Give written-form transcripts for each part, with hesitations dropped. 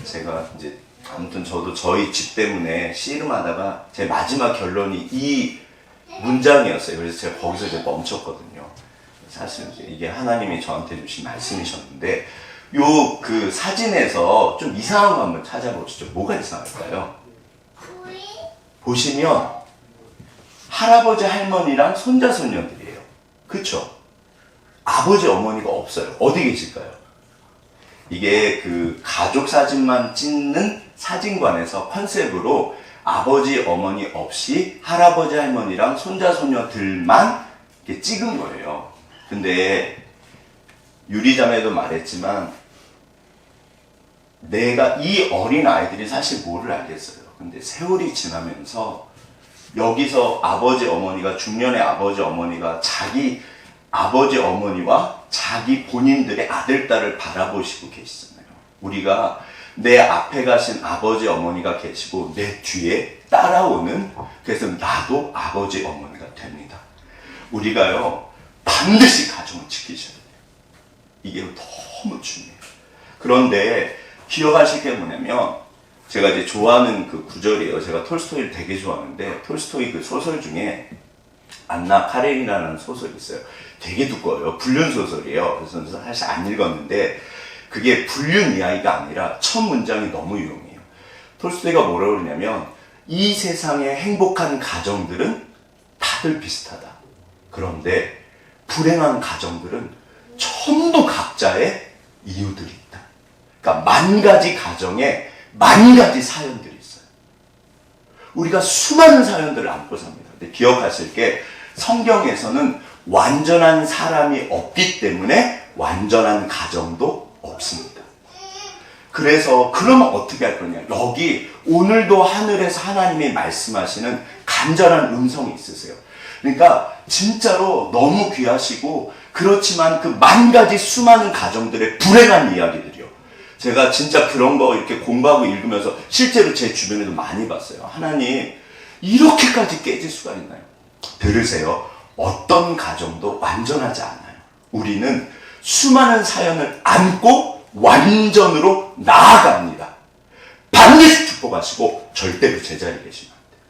제가 이제 아무튼 저도 저희 집 때문에 씨름하다가 제 마지막 결론이 이 문장이었어요. 그래서 제가 거기서 이제 멈췄거든요. 사실 이게 하나님이 저한테 주신 말씀이셨는데 요 그 사진에서 좀 이상한 거 한번 찾아보시죠. 뭐가 이상할까요? 보시면 할아버지 할머니랑 손자 손녀들이에요. 그쵸? 아버지 어머니가 없어요. 어디 계실까요? 이게 그 가족 사진만 찍는 사진관에서 컨셉으로 아버지 어머니 없이 할아버지 할머니랑 손자 손녀들만 이렇게 찍은 거예요. 근데 유리자매도 말했지만 내가 이 어린 아이들이 사실 뭐를 알겠어요. 근데 세월이 지나면서 여기서 아버지 어머니가 중년의 아버지 어머니가 자기 아버지 어머니와 자기 본인들의 아들 딸을 바라보시고 계시잖아요. 우리가 내 앞에 가신 아버지 어머니가 계시고 내 뒤에 따라오는, 그래서 나도 아버지 어머니가 됩니다. 우리가요 반드시 가정을 지키셔야 돼요. 이게 너무 중요해요. 그런데 기억하실 게 뭐냐면 제가 이제 좋아하는 그 구절이에요. 제가 톨스토이를 되게 좋아하는데 톨스토이 그 소설 중에 안나 카레니나라는 소설이 있어요. 되게 두꺼워요. 불륜 소설이에요. 그래서 사실 안 읽었는데 그게 불륜 이야기가 아니라 첫 문장이 너무 유용해요. 톨스토이가 뭐라고 그러냐면 이 세상의 행복한 가정들은 다들 비슷하다. 그런데 불행한 가정들은 전부 각자의 이유들이 있다. 그러니까 만 가지 가정에 만 가지 사연들이 있어요. 우리가 수많은 사연들을 안고 삽니다. 근데 기억하실 게 성경에서는 완전한 사람이 없기 때문에 완전한 가정도 없습니다. 그래서 그러면 어떻게 할 거냐? 여기 오늘도 하늘에서 하나님이 말씀하시는 간절한 음성이 있으세요. 그러니까 진짜로 너무 귀하시고 그렇지만 그 만 가지 수많은 가정들의 불행한 이야기들이요. 제가 진짜 그런 거 이렇게 공부하고 읽으면서 실제로 제 주변에도 많이 봤어요. 하나님 이렇게까지 깨질 수가 있나요? 들으세요. 어떤 가정도 완전하지 않아요. 우리는 수많은 사연을 안고 완전으로 나아갑니다. 반드시 축복하시고 절대로 제자리에 계시면 안 돼요.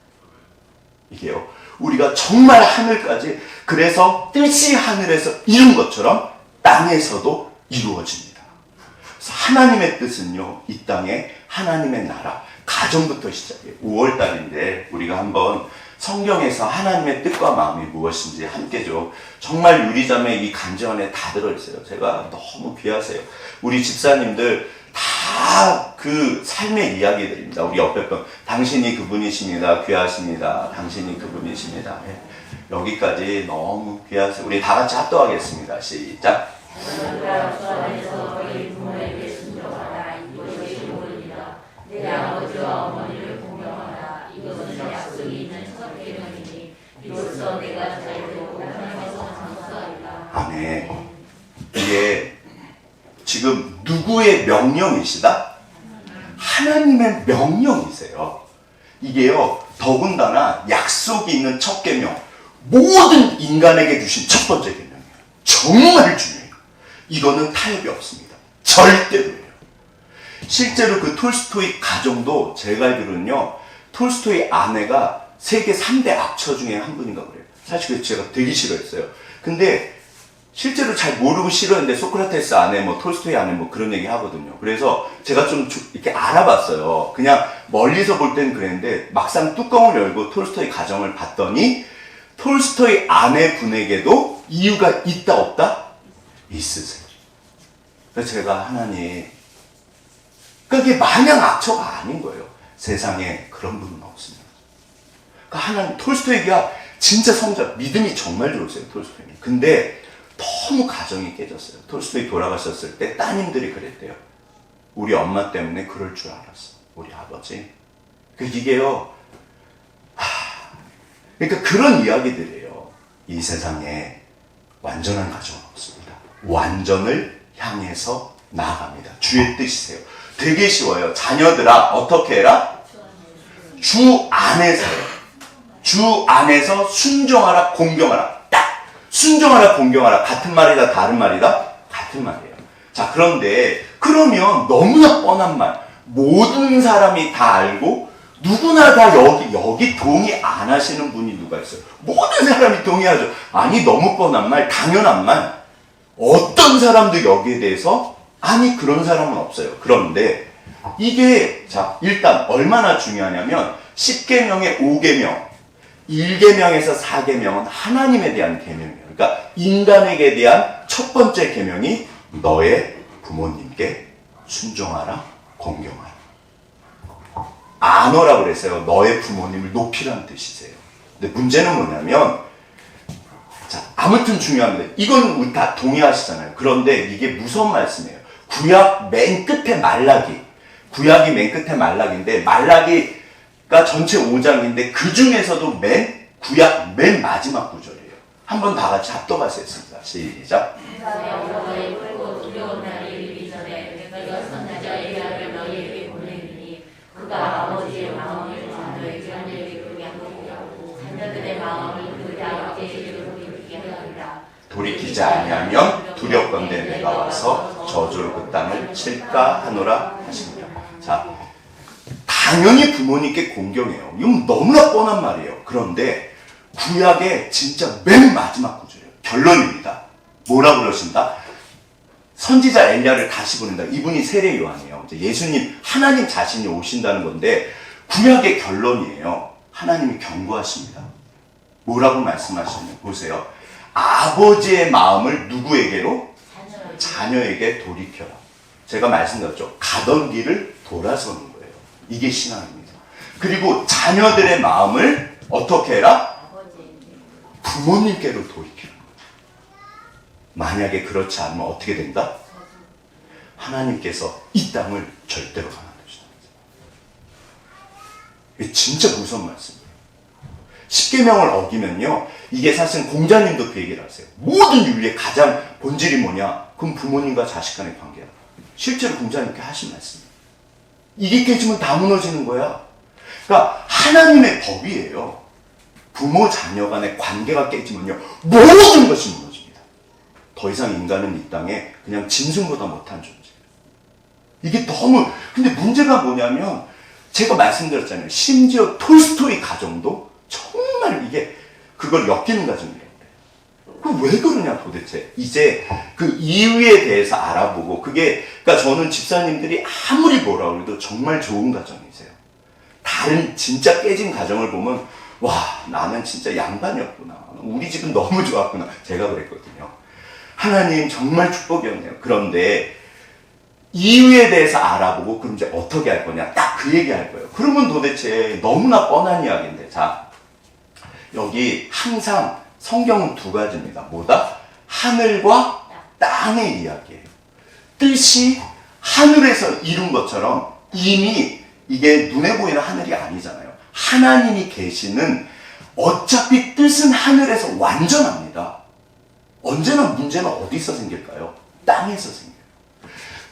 이게요. 우리가 정말 하늘까지, 그래서 뜻이 하늘에서 이룬 것처럼 땅에서도 이루어집니다. 그래서 하나님의 뜻은요, 이 땅에 하나님의 나라, 가정부터 시작해요. 5월달인데 우리가 한번 성경에서 하나님의 뜻과 마음이 무엇인지 함께 좀, 정말 유리자매 이 간증 안에 다 들어있어요. 제가 너무 귀하세요. 우리 집사님들 다 그 삶의 이야기들입니다. 우리 옆에 분, 당신이 그분이십니다. 귀하십니다. 당신이 그분이십니다. 네. 여기까지 너무 귀하세요. 우리 다 같이 합독하겠습니다. 시작. 내 아버지와 어머니를 공경하라. 이것은 약속이 있는 첫 계명이니 이로써 내가 자유롭고 하나님께서 장수하리라. 아멘. 이게 지금 누구의 명령이시다? 하나님의 명령이세요. 이게요, 더군다나 약속이 있는 첫 계명, 모든 인간에게 주신 첫 번째 계명이에요. 정말 중요해요. 이거는 타협이 없습니다. 절대로요. 실제로 그 톨스토이 가정도 제가 알기로는요, 톨스토이 아내가 세계 3대 악처 중에 한 분인가 그래요. 사실 제가 되게 싫어했어요. 근데 실제로 잘 모르고 싫어했는데 소크라테스 아내, 뭐 톨스토이 아내 뭐 그런 얘기 하거든요. 그래서 제가 좀 이렇게 알아봤어요. 그냥 멀리서 볼 때는 그랬는데 막상 뚜껑을 열고 톨스토이 가정을 봤더니 톨스토이 아내분에게도 이유가 있다 없다? 있으세요. 그래서 제가 하나님, 그러니까 이게 마냥 악처가 아닌 거예요. 세상에 그런 분은 없습니다. 그러니까 하나님, 톨스토이가 진짜 성자, 믿음이 정말 좋으세요, 톨스토이는. 근데 너무 가정이 깨졌어요. 톨스토이 돌아가셨을 때 따님들이 그랬대요. 우리 엄마 때문에 그럴 줄 알았어. 우리 아버지. 그러니까 이게요, 그러니까 그런 이야기들이에요. 이 세상에 완전한 가정은 없습니다. 완전을 향해서 나아갑니다. 주의 뜻이세요. 되게 쉬워요. 자녀들아, 어떻게 해라? 주 안에서요. 주 안에서 순종하라, 공경하라. 딱! 순종하라, 공경하라. 같은 말이다, 다른 말이다? 같은 같은 말이에요. 자, 그런데 그러면 너무나 뻔한 말, 모든 사람이 다 알고 누구나 다 여기 동의 안 하시는 분이 누가 있어요? 모든 사람이 동의하죠. 아니, 너무 뻔한 말, 당연한 말. 어떤 사람도 여기에 대해서 아니, 그런 사람은 없어요. 그런데 이게 자, 일단 얼마나 중요하냐면 10계명의 5계명, 1계명에서 4계명은 하나님에 대한 계명이에요. 그러니까 인간에게 대한 첫 번째 계명이 너의 부모님께 순종하라, 공경하라. 안어라고 그랬어요. 너의 부모님을 높이라는 뜻이세요. 근데 문제는 뭐냐면, 자, 아무튼 중요합니다. 이건 우리 다 동의하시잖아요. 그런데 이게 무서운 말씀이에요. 구약 맨 끝에 말라기. 구약이 맨 끝에 말라기인데, 말라기가 전체 5장인데, 그 중에서도 구약 맨 마지막 구절이에요. 한번 다 같이 합독하시겠습니다. 시작. 여호와의 뿔고 두려운 날이 이르기 전에 내가 선지자 엘리야를 너희에게 보내리니 그가 아버지의 마음을 자녀에게 그렇게 하고 자녀들의 마음을 그 아버지에게 돌이키게 하리라. 돌이키지 아니하면 두렵건대 내가 와서 저주로 그 땅을 칠까 하노라 하십니다. 자, 당연히 부모님께 공경해요. 이건 너무나 뻔한 말이에요. 그런데 구약의 진짜 맨 마지막 구절이에요. 결론입니다. 뭐라고 그러신다? 선지자 엘리야를 다시 보낸다. 이분이 세례 요한이에요. 예수님, 하나님 자신이 오신다는 건데 구약의 결론이에요. 하나님이 경고하십니다. 뭐라고 말씀하시냐면 보세요. 아버지의 마음을 누구에게로? 자녀에게 돌이켜라. 제가 말씀드렸죠. 가던 길을 돌아서는 거예요. 이게 신앙입니다. 그리고 자녀들의 마음을 어떻게 해라? 부모님께로 돌이키라. 만약에 그렇지 않으면 어떻게 된다? 하나님께서 이 땅을 절대로 가만두시다. 이게 진짜 무서운 말씀이에요. 10계명을 어기면요, 이게 사실 공자님도 그 얘기를 하세요. 모든 윤리의 가장 본질이 뭐냐? 그럼 부모님과 자식 간의 관계야. 실제로 공자님께 하신 말씀이에요. 이게 깨지면 다 무너지는 거야. 그러니까 하나님의 법이에요. 부모 자녀 간의 관계가 깨지면요, 모든 것이 무너집니다. 더 이상 인간은 이 땅에 그냥 짐승보다 못한 존재예요. 이게 너무, 근데 문제가 뭐냐면 제가 말씀드렸잖아요. 심지어 톨스토이 가정도 정말 이게 그걸 엮이는 가정이에요. 왜 그러냐 도대체. 이제 그 이유에 대해서 알아보고, 그게, 그러니까 저는 집사님들이 아무리 뭐라 그래도 정말 좋은 가정이세요. 다른 진짜 깨진 가정을 보면 와, 나는 진짜 양반이었구나. 우리 집은 너무 좋았구나. 제가 그랬거든요. 하나님 정말 축복이었네요. 그런데 이유에 대해서 알아보고 그럼 이제 어떻게 할 거냐. 딱 그 얘기 할 거예요. 그러면 도대체 너무나 뻔한 이야기인데, 자, 여기 항상 성경은 두 가지입니다. 뭐다? 하늘과 땅의 이야기예요. 뜻이 하늘에서 이룬 것처럼 이미 이게 눈에 보이는 하늘이 아니잖아요. 하나님이 계시는, 어차피 뜻은 하늘에서 완전합니다. 언제나 문제는 어디서 생길까요? 땅에서 생겨요.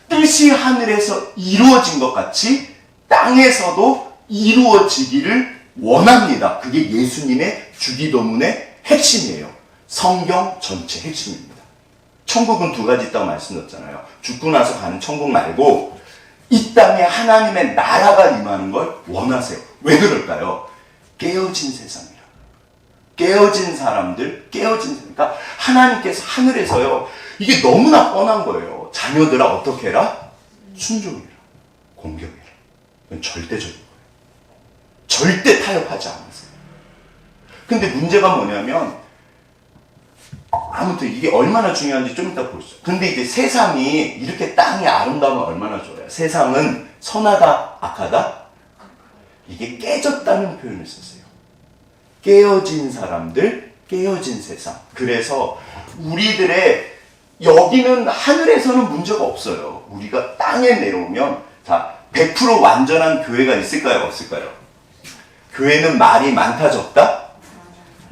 뜻이 하늘에서 이루어진 것 같이 땅에서도 이루어지기를 원합니다. 그게 예수님의 주기도문의 핵심이에요. 성경 전체 핵심입니다. 천국은 두 가지 있다고 말씀드렸잖아요. 죽고 나서 가는 천국 말고 이 땅에 하나님의 나라가 임하는 걸 원하세요. 왜 그럴까요? 깨어진 세상이라. 깨어진 사람들, 그러니까 하나님께서 하늘에서요, 이게 너무나 뻔한 거예요. 자녀들아 어떻게 해라? 순종해라. 공경해라. 이건 절대적인 거예요. 절대 타협하지 않으세요. 근데 문제가 뭐냐면, 아무튼 이게 얼마나 중요한지 좀 이따 보시죠. 근데 이제 세상이 이렇게 땅이 아름다우면 얼마나 좋아요. 세상은 선하다, 악하다? 이게 깨졌다는 표현을 썼어요. 깨어진 사람들, 깨어진 세상. 그래서 우리들의, 여기는 하늘에서는 문제가 없어요. 우리가 땅에 내려오면, 자, 100% 완전한 교회가 있을까요? 없을까요? 교회는 말이 많다, 적다?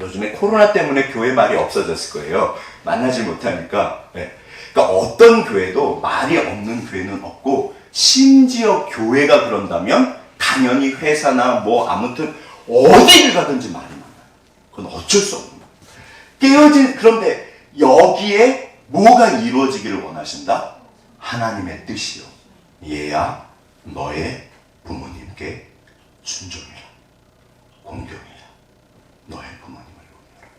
요즘에 코로나 때문에 교회 말이 없어졌을 거예요. 만나지 못하니까. 네. 그러니까 어떤 교회도 말이 없는 교회는 없고, 심지어 교회가 그런다면 당연히 회사나 뭐 아무튼 어디를 가든지 말이 많아요. 그건 어쩔 수 없는 거예요. 깨어진, 그런데 여기에 뭐가 이루어지기를 원하신다? 하나님의 뜻이요. 얘야 너의 부모님께 순종해라. 공경해라. 너의 부모님을 공경해라.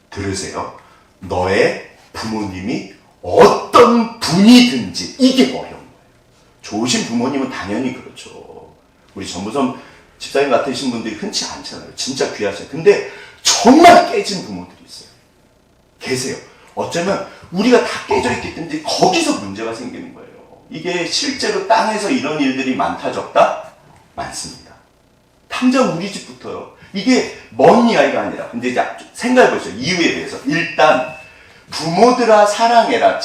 들으세요. 너의 부모님이 어떤 분이든지 이게 어려운 거예요. 좋으신 부모님은 당연히 그렇죠. 우리 전무섬 집사님 같으신 분들이 흔치 않잖아요. 진짜 귀하셔요. 근데 정말 깨진 부모들이 있어요. 계세요. 어쩌면 우리가 다 깨져 있기 때문에 거기서 문제가 생기는 거예요. 이게 실제로 땅에서 이런 일들이 많다 적다? 많습니다. 당장 우리 집부터요. 이게 먼 이야기가 아니라 근데 이제 생각해보세요. 이유에 대해서. 일단 부모들아 사랑해라.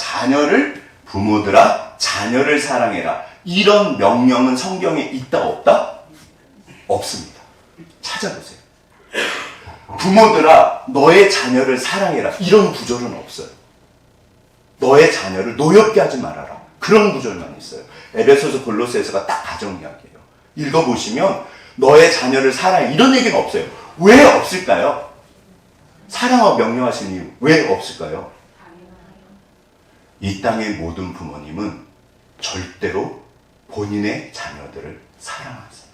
부모들아 자녀를 사랑해라. 이런 명령은 성경에 있다 없다? 없습니다. 찾아보세요. 부모들아 너의 자녀를 사랑해라. 이런 구절은 없어요. 너의 자녀를 노엽게 하지 말아라. 그런 구절만 있어요. 에베소서 골로새서가 딱 가정 이야기예요. 읽어보시면 너의 자녀를 사랑해. 이런 얘기는 없어요. 왜 없을까요? 사랑하고 명령하신 이유 왜 없을까요? 이 땅의 모든 부모님은 절대로 본인의 자녀들을 사랑하세요.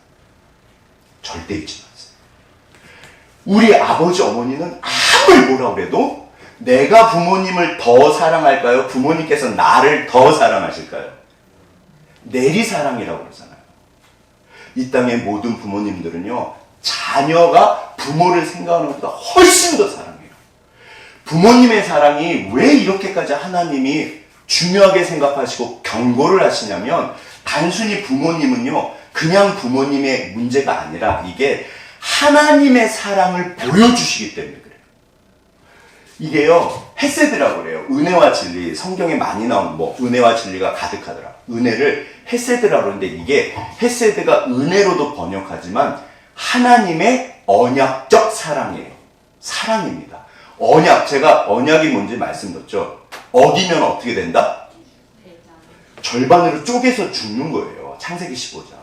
절대 잊지 마세요. 우리 아버지 어머니는 아무리 뭐라 그래도 내가 부모님을 더 사랑할까요? 부모님께서 나를 더 사랑하실까요? 내리사랑이라고 그러잖아요. 이 땅의 모든 부모님들은요, 자녀가 부모를 생각하는 것보다 훨씬 더 사랑해요. 부모님의 사랑이 왜 이렇게까지 하나님이 중요하게 생각하시고 경고를 하시냐면, 단순히 부모님은요, 그냥 부모님의 문제가 아니라 이게 하나님의 사랑을 보여주시기 때문에 그래요. 이게요, 헤세드라고 그래요. 은혜와 진리, 성경에 많이 나오는 은혜와 진리가 가득하더라. 은혜를 헤세드라고 그러는데 이게 헤세드가 은혜로도 번역하지만 하나님의 언약적 사랑이에요. 사랑입니다. 언약, 제가 언약이 뭔지 말씀드렸죠. 어기면 어떻게 된다? 절반으로 쪼개서 죽는 거예요. 창세기 15장.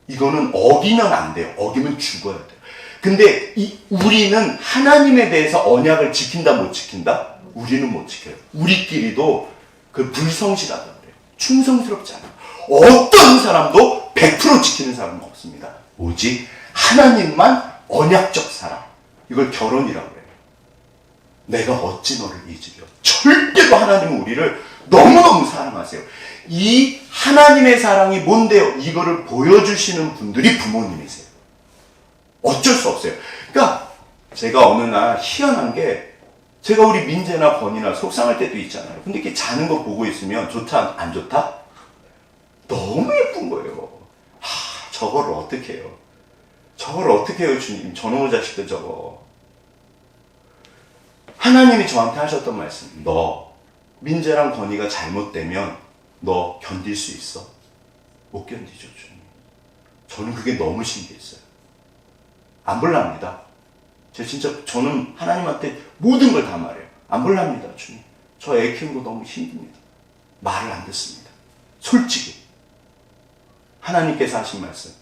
이거는 어기면 안 돼요. 어기면 죽어야 돼요. 근데 우리는 하나님에 대해서 언약을 지킨다 못 지킨다? 우리는 못 지켜요. 우리끼리도 그 불성실하다 그래요. 충성스럽지 않아요. 어떤 사람도 100% 지키는 사람은 없습니다. 오직 하나님만 언약적 사랑. 이걸 결혼이라고 해요. 내가 어찌 너를 잊으려. 절대로 하나님은 우리를 너무너무 사랑하세요. 이 하나님의 사랑이 뭔데요? 이거를 보여주시는 분들이 부모님이세요. 어쩔 수 없어요. 그러니까 제가 어느 날 희한한 게, 제가 우리 민재나 번이나 속상할 때도 있잖아요. 근데 이렇게 자는 거 보고 있으면 좋다 안 좋다? 너무 예쁜 거예요. 저거를 어떻게 해요? 저걸 어떻게 해요, 주님? 저놈의 자식들 저거. 하나님이 저한테 하셨던 말씀. 너 민재랑 건이가 잘못되면 너 견딜 수 있어? 못 견디죠, 주님. 저는 그게 너무 신기했어요. 안 볼랍니다. 저는 하나님한테 모든 걸 다 말해요. 안 볼랍니다, 주님. 저 애 키우는 거 너무 힘듭니다. 말을 안 듣습니다. 솔직히. 하나님께서 하신 말씀.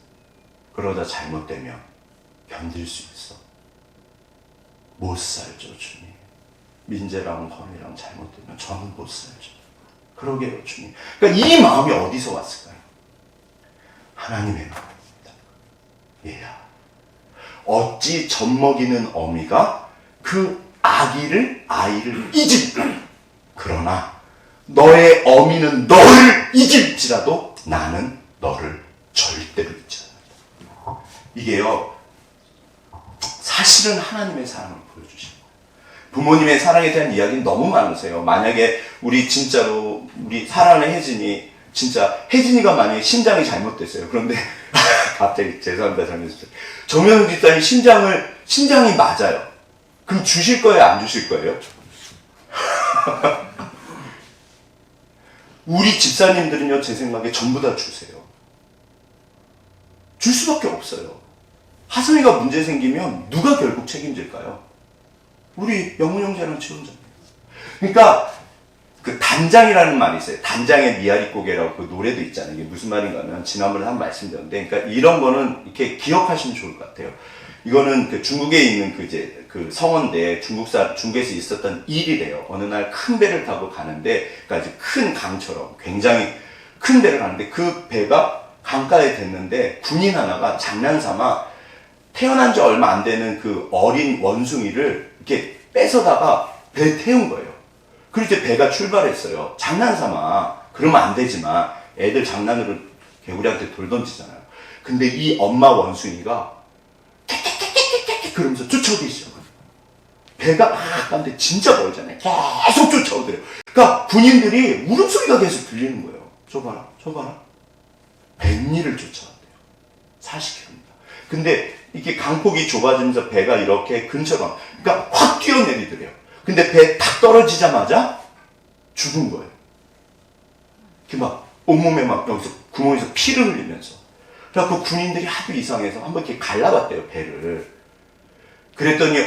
그러다 잘못되면 견딜 수 있어. 못 살죠, 주님. 민재랑 건이랑 잘못되면 저는 못 살죠. 그러게요, 주님. 그러니까 이 마음이 어디서 왔을까요? 하나님의 마음입니다. 얘야, 어찌 젖먹이는 어미가 그 아이를 잊을까? 그러나 너의 어미는 너를 잊을지라도 나는 너를 절대로 잊지 않는다. 이게요, 사실은 하나님의 사랑을 보여주신 거예요. 부모님의 사랑에 대한 이야기는 너무 많으세요. 만약에 우리 사랑하는 혜진이, 진짜 혜진이가 만약에 심장이 잘못됐어요. 그런데 갑자기 죄송합니다, 잘못했어요. 정명훈 집사님 심장이 맞아요. 그럼 주실 거예요, 안 주실 거예요? 우리 집사님들은요, 제 생각에 전부 다 주세요. 줄 수밖에 없어요. 하성이가 문제 생기면 누가 결국 책임질까요? 우리 영훈 형제랑 지원자입니다. 그러니까 그 단장이라는 말이 있어요. 단장의 미아리꼬개라고 그 노래도 있잖아요. 이게 무슨 말인가 하면 지난번에 한 말씀드렸는데, 그러니까 이런 거는 이렇게 기억하시면 좋을 것 같아요. 이거는 그 중국에 있는 그 이제 그 성어인데 중국에서 있었던 일이래요. 어느 날 큰 배를 타고 가는데, 그러니까 이제 큰 강처럼 굉장히 큰 배를 가는데 그 배가 강가에 됐는데 군인 하나가 장난삼아 태어난 지 얼마 안 되는 그 어린 원숭이를 이렇게 뺏어다가 배에 태운 거예요. 그리고 이제 배가 출발했어요. 장난삼아. 그러면 안 되지만 애들 장난으로 개구리한테 돌 던지잖아요. 근데 이 엄마 원숭이가 깨깨깨깨깨깨 그러면서 쫓아오기 시작해요. 배가 막 가는데 진짜 멀잖아요. 계속 쫓아오더래요. 그러니까 군인들이 울음소리가 계속 들리는 거예요. 저 봐라, 저 봐라. 100리를 쫓아왔대요. 40km입니다. 근데 이게 강폭이 좁아지면서 배가 이렇게 근처로, 그러니까 확 뛰어내리더래요. 근데 배에 탁 떨어지자마자 죽은 거예요. 이렇게 막 온몸에 막 여기서 구멍에서 피를 흘리면서. 그래서 군인들이 하도 이상해서 한번 이렇게 갈라봤대요, 배를. 그랬더니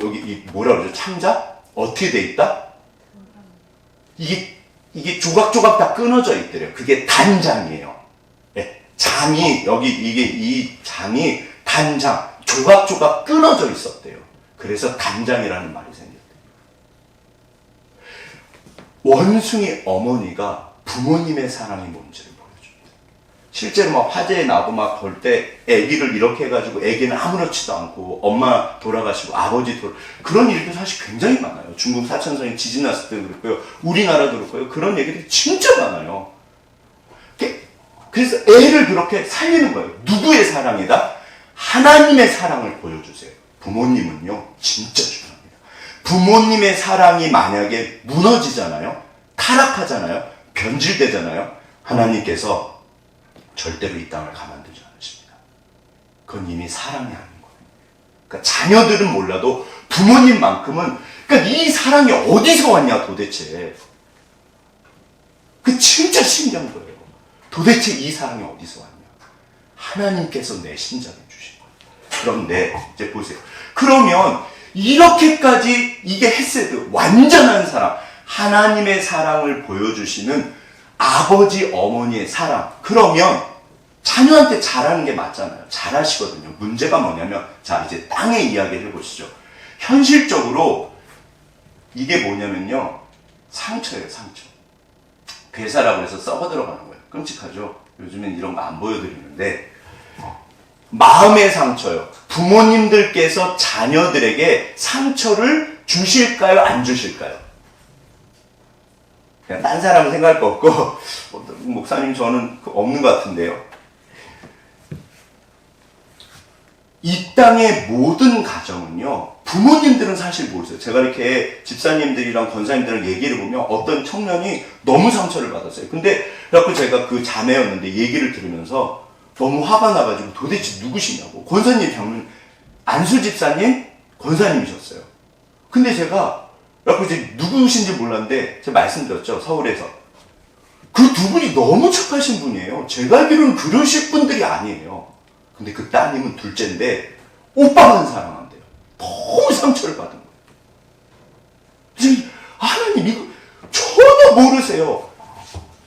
여기 뭐라 그러죠? 창자? 어떻게 돼 있다? 이게 조각조각 다 끊어져 있더래요. 그게 단장이에요. 네, 장이, 이 장이 단장, 조각조각 끊어져 있었대요. 그래서 단장이라는 말이 생겼대요. 원숭이 어머니가 부모님의 사랑이 뭔지를 보여줍니다. 실제로 막 화재에 나고 막 볼 때 아기를 이렇게 해가지고 아기는 아무렇지도 않고 엄마 돌아가시고 아버지 그런 일도 사실 굉장히 많아요. 중국 사천성에 지진 났을 때도 그렇고요. 우리나라도 그렇고요. 그런 얘기들이 진짜 많아요. 그래서 애를 그렇게 살리는 거예요. 누구의 사랑이다? 하나님의 사랑을 보여주세요. 부모님은요, 진짜 중요합니다. 부모님의 사랑이 만약에 무너지잖아요. 타락하잖아요. 변질되잖아요. 하나님께서 절대로 이 땅을 가만두지 않으십니다. 그건 이미 사랑이 아닌 거예요. 그러니까 자녀들은 몰라도 부모님만큼은, 그러니까 이 사랑이 어디서 왔냐 도대체. 그 진짜 신기한 거예요. 도대체 이 사랑이 어디서 왔냐. 하나님께서 내 심장에 주신 거예요. 그런데 이제 보세요. 그러면 이렇게까지 이게 헤세드, 완전한 사랑, 하나님의 사랑을 보여주시는 아버지, 어머니의 사랑. 그러면 자녀한테 잘하는 게 맞잖아요. 잘하시거든요. 문제가 뭐냐면, 자, 이제 땅의 이야기를 해보시죠. 현실적으로 이게 뭐냐면요. 상처예요, 상처. 괴사라고 해서 썩어 들어가는 거예요. 끔찍하죠? 요즘엔 이런 거 안 보여드리는데, 마음의 상처요. 부모님들께서 자녀들에게 상처를 주실까요? 안 주실까요? 그냥 딴 사람은 생각할 거 없고, 목사님 저는 없는 것 같은데요. 이 땅의 모든 가정은요, 부모님들은 사실 모르세요. 제가 이렇게 집사님들이랑 권사님들이랑 얘기를 보면 어떤 청년이 너무 상처를 받았어요. 근데 그래갖고 제가 그 자매였는데 얘기를 들으면서 너무 화가 나가지고 도대체 누구시냐고. 권사님 병은 안수 집사님 권사님이셨어요. 근데 제가 그래갖고 이제 누구신지 몰랐는데 제가 말씀드렸죠. 서울에서. 그 두 분이 너무 착하신 분이에요. 제가 알기로는 그러실 분들이 아니에요. 근데 그 따님은 둘째인데 오빠만 사랑한대요. 너무 상처를 받은 거예요. 그래서 하나님 이거 전혀 모르세요.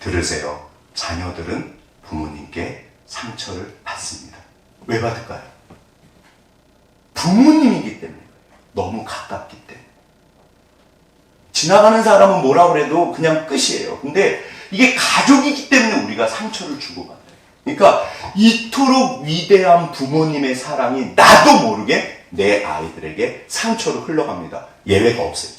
들으세요. 자녀들은 부모님께 상처를 받습니다. 왜 받을까요? 부모님이기 때문에. 너무 가깝기 때문에. 지나가는 사람은 뭐라 그래도 그냥 끝이에요. 근데 이게 가족이기 때문에 우리가 상처를 주고받아요. 그러니까 이토록 위대한 부모님의 사랑이 나도 모르게 내 아이들에게 상처로 흘러갑니다. 예외가 없어요.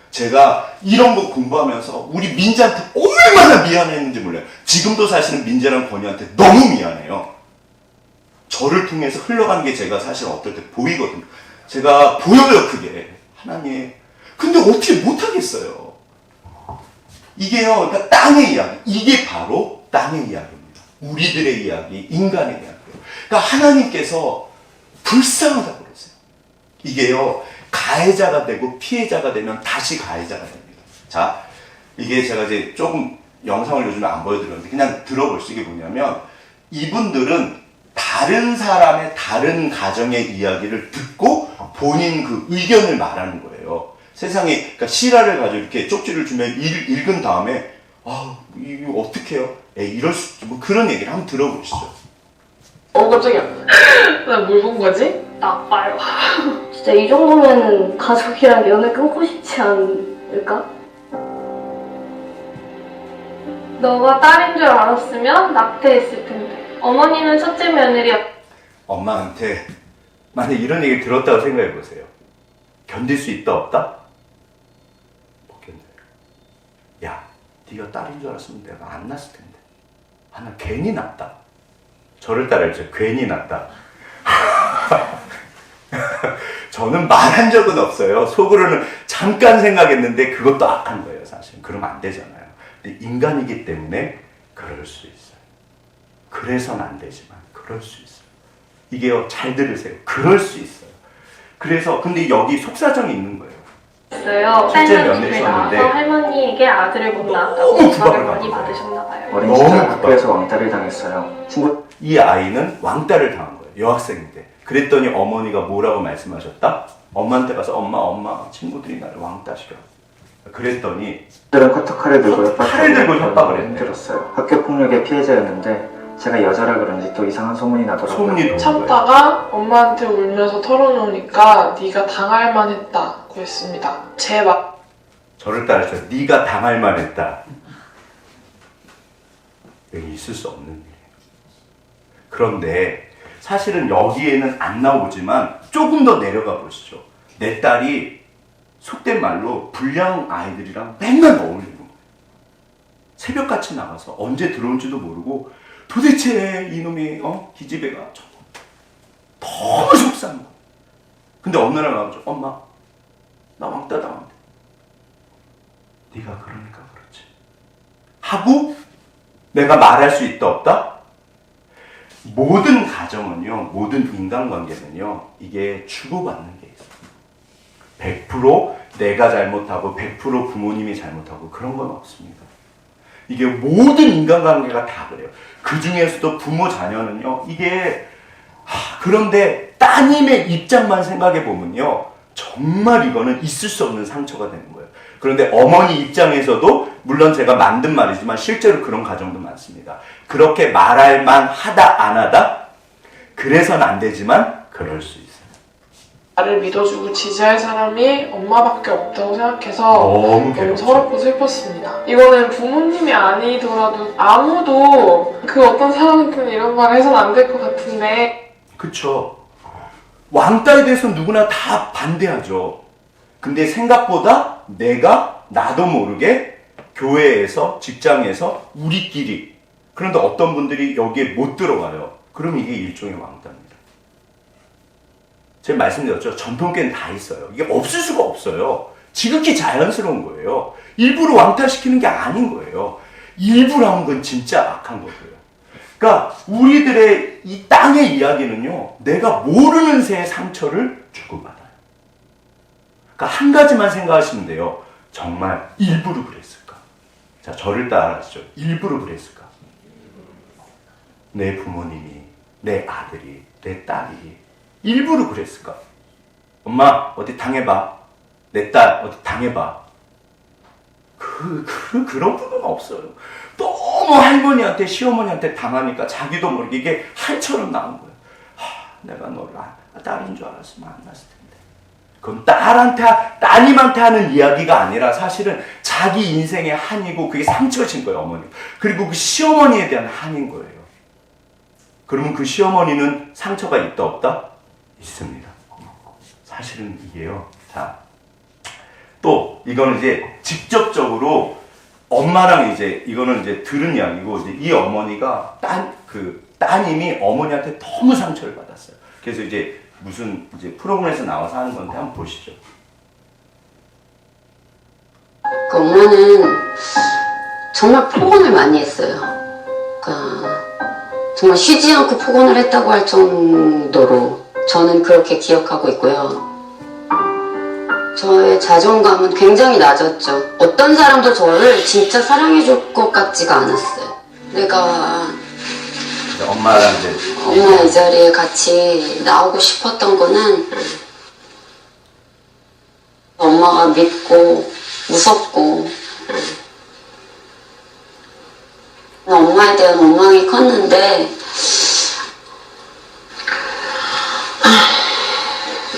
제가 이런 거 공부하면서 우리 민재한테 얼마나 미안했는지 몰라요. 지금도 사실은 민재랑 건이한테 너무 미안해요. 저를 통해서 흘러가는 게 제가 사실 어떨 때 보이거든요. 제가 보여요, 그게. 하나님. 근데 어떻게 못하겠어요. 이게요, 그러니까 땅의 이야기. 이게 바로 땅의 이야기입니다. 우리들의 이야기, 인간의 이야기예요. 그러니까 하나님께서 불쌍하다고 그러세요. 이게요, 가해자가 되고 피해자가 되면 다시 가해자가 됩니다. 자, 이게 제가 이제 조금 영상을 요즘에 안 보여드렸는데 그냥 들어보시죠. 이게 뭐냐면 이분들은 다른 사람의 다른 가정의 이야기를 듣고 본인 그 의견을 말하는 거예요. 세상에, 그러니까 실화를 가지고 이렇게 쪽지를 주면 읽은 다음에 이거 어떡해요? 이럴 수, 뭐 그런 얘기를 한번 들어보시죠. 깜짝이야. 나 뭘 본 거지? 나빠요. 진짜 이 정도면 가족이랑 연을 끊고 싶지 않을까? 너가 딸인 줄 알았으면 낙태했을 텐데. 어머니는 첫째 며느리. 엄마한테 만약 이런 얘기 들었다고 생각해 보세요. 견딜 수 있다 없다? 못 견뎌요. 야, 네가 딸인 줄 알았으면 내가 안 낳았을 텐데. 아, 나 괜히 낳았다. 저를 따라해주세요. 괜히 낳았다. 저는 말한 적은 없어요. 속으로는 잠깐 생각했는데 그것도 악한 거예요, 사실. 그러면 안 되잖아요. 근데 인간이기 때문에 그럴 수 있어요. 그래서는 안 되지만 그럴 수 있어요. 이게요, 잘 들으세요. 그럴 수 있어요. 그래서 근데 여기 속사정이 있는 거예요. 있어요. 첫째 딸만 며느리 집에 나와서 있었는데 할머니에게 아들을 못 낳았다고 너무 전화를 구박을 많이 받는 받으셨나 봐요. 어린 너무 시절 급하다. 학교에서 왕따를 당했어요. 친구 이 아이는 왕따를 당한 거예요. 여학생인데. 그랬더니 어머니가 뭐라고 말씀하셨다? 엄마한테 가서 엄마 친구들이 나를 왕따시켜. 그랬더니 들은 커터칼을 들고 칼을 들고 협박을 했네. 힘들었어요. 학교 폭력의 피해자였는데 제가 여자라 그런지 또 이상한 소문이 나더라고요. 소문이 도는 거예요. 참다가 엄마한테 울면서 털어놓으니까 네가 당할 만했다고 했습니다. 저를 따라서 네가 당할 만했다. 여기 있을 수 없는 일이에요. 그런데 사실은 여기에는 안 나오지만 조금 더 내려가 보시죠. 내 딸이 속된 말로 불량 아이들이랑 맨날 어울리는 거예요. 새벽같이 나가서 언제 들어온지도 모르고 도대체 이놈이 기집애가 너무 속상한 거예요. 근데 어느 날 나가서 엄마 나 왕따 당한대. 네가 그러니까 그렇지 하고 내가 말할 수 있다 없다? 모든 가정은요, 모든 인간관계는요, 이게 주고받는 게 있어요. 100% 내가 잘못하고 100% 부모님이 잘못하고 그런 건 없습니다. 이게 모든 인간관계가 다 그래요. 그 중에서도 부모 자녀는요, 이게 그런데 따님의 입장만 생각해 보면요, 정말 이거는 있을 수 없는 상처가 되는 거예요. 그런데 어머니 입장에서도 물론 제가 만든 말이지만 실제로 그런 가정도 많습니다. 그렇게 말할 만하다 안 하다? 그래서는 안 되지만 그럴 수 있어요. 나를 믿어주고 지지할 사람이 엄마밖에 없다고 생각해서 너무 너무 서럽고 슬펐습니다. 이거는 부모님이 아니더라도 아무도 그 어떤 사람한테는 이런 말 해서는 안 될 것 같은데. 그쵸. 왕따에 대해서 누구나 다 반대하죠. 근데 생각보다 내가 나도 모르게 교회에서, 직장에서, 우리끼리. 그런데 어떤 분들이 여기에 못 들어가요. 그럼 이게 일종의 왕따입니다. 제가 말씀드렸죠. 전통계는 다 있어요. 이게 없을 수가 없어요. 지극히 자연스러운 거예요. 일부러 왕따시키는 게 아닌 거예요. 일부러 한 건 진짜 악한 거고요. 그러니까 우리들의 이 땅의 이야기는요, 내가 모르는 새의 상처를 주고받아요. 그러니까 한 가지만 생각하시면 돼요. 정말 일부러 그랬을까? 자, 저를 따라하시죠. 일부러 그랬을까? 내 부모님이, 내 아들이, 내 딸이 일부러 그랬을까? 엄마, 어디 당해봐. 내 딸, 어디 당해봐. 그런 부분은 없어요. 너무 할머니한테, 시어머니한테 당하니까 자기도 모르게 이게 한처럼 나온 거예요. 내가 너를 딸인 줄 알았으면 안 낳았을 텐데. 그건 따님한테 하는 이야기가 아니라 사실은 자기 인생의 한이고 그게 상처신 거예요, 어머니. 그리고 그 시어머니에 대한 한인 거예요. 그러면 그 시어머니는 상처가 있다, 없다? 있습니다. 사실은 이게요. 자, 또 이거는 이제 직접적으로 엄마랑 이거는 이제 들은 이야기고, 이제 이 어머니가 따님이 어머니한테 너무 상처를 받았어요. 그래서 이제 무슨 프로그램에서 나와서 하는 건데 한번 보시죠. 그 엄마는 정말 폭언을 많이 했어요. 그러니까 정말 쉬지 않고 폭언을 했다고 할 정도로 저는 그렇게 기억하고 있고요. 저의 자존감은 굉장히 낮았죠. 어떤 사람도 저를 진짜 사랑해줄 것 같지가 않았어요. 내가 엄마랑 엄마 이 자리에 같이 나오고 싶었던 거는 엄마가 믿고 무섭고 엄마에 대한 원망이 컸는데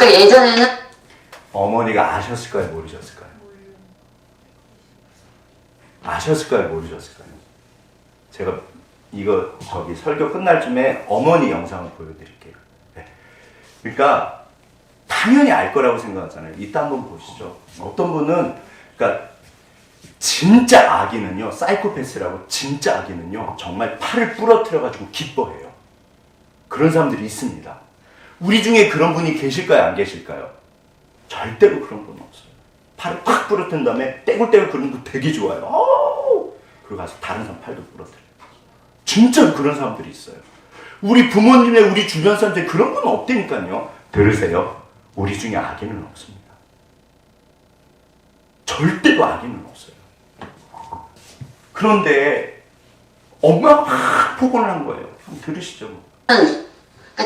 그러니까 예전에는 어머니가 아셨을까요? 모르셨을까요? 아셨을까요? 모르셨을까요? 제가 이거 설교 끝날 쯤에 어머니 영상을 보여드릴게요. 네. 그러니까 당연히 알 거라고 생각하잖아요. 이따 한번 보시죠. 어떤 분은 그러니까 진짜 아기는요, 사이코패스라고 진짜 아기는요, 정말 팔을 부러뜨려가지고 기뻐해요. 그런 사람들이 있습니다. 우리 중에 그런 분이 계실까요? 안 계실까요? 절대로 그런 분 없어요. 팔을 팍 부러뜨린 다음에 떼굴떼굴 그러는 거 되게 좋아요. 그리고 가서 다른 사람 팔도 부러뜨려요. 진짜로 그런 사람들이 있어요. 우리 부모님의 우리 주변 사람들 그런 건 없다니까요. 들으세요. 우리 중에 악인은 없습니다. 절대로 악인은 없어요. 그런데 엄마가 막 폭언을 한 거예요. 한번 들으시죠. 그러니까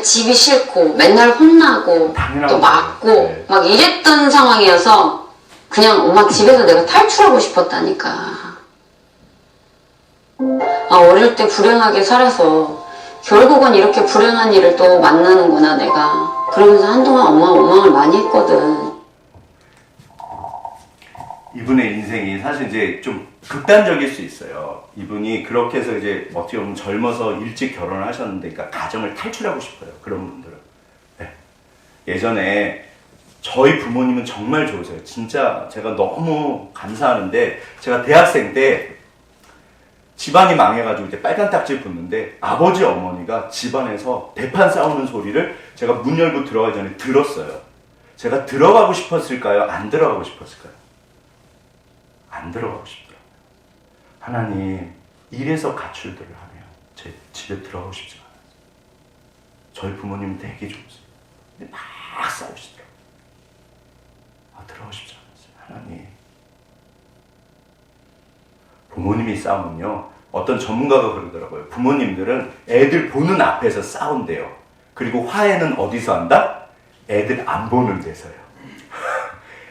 집이 싫고 맨날 혼나고 당연한 또 맞고 네. 막 이랬던 상황이어서 그냥 엄마 집에서 내가 탈출하고 싶었다니까. 어릴 때 불행하게 살아서 결국은 이렇게 불행한 일을 또 만나는구나 내가. 그러면서 한동안 엄마 원망을 많이 했거든. 이분의 인생이 사실 이제 좀 극단적일 수 있어요. 이분이 그렇게 해서 이제 어떻게 보면 젊어서 일찍 결혼을 하셨는데, 그러니까 가정을 탈출하고 싶어요. 그런 분들은. 네. 예전에 저희 부모님은 정말 좋으세요. 진짜 제가 너무 감사하는데, 제가 대학생 때 집안이 망해가지고 이제 빨간 딱지 붙는데 아버지 어머니가 집안에서 대판 싸우는 소리를 제가 문 열고 들어가기 전에 들었어요. 제가 들어가고 싶었을까요? 안 들어가고 싶었을까요? 안 들어가고 싶더라고요. 하나님, 이래서 가출들을 하면 제 집에 들어가고 싶지 않아요. 저희 부모님은 되게 좋으세요. 근데 막 싸우시더라고요. 들어가고 싶지 않았어요. 하나님. 부모님이 싸우면요, 어떤 전문가가 그러더라고요. 부모님들은 애들 보는 앞에서 싸운대요. 그리고 화해는 어디서 한다? 애들 안 보는 데서요.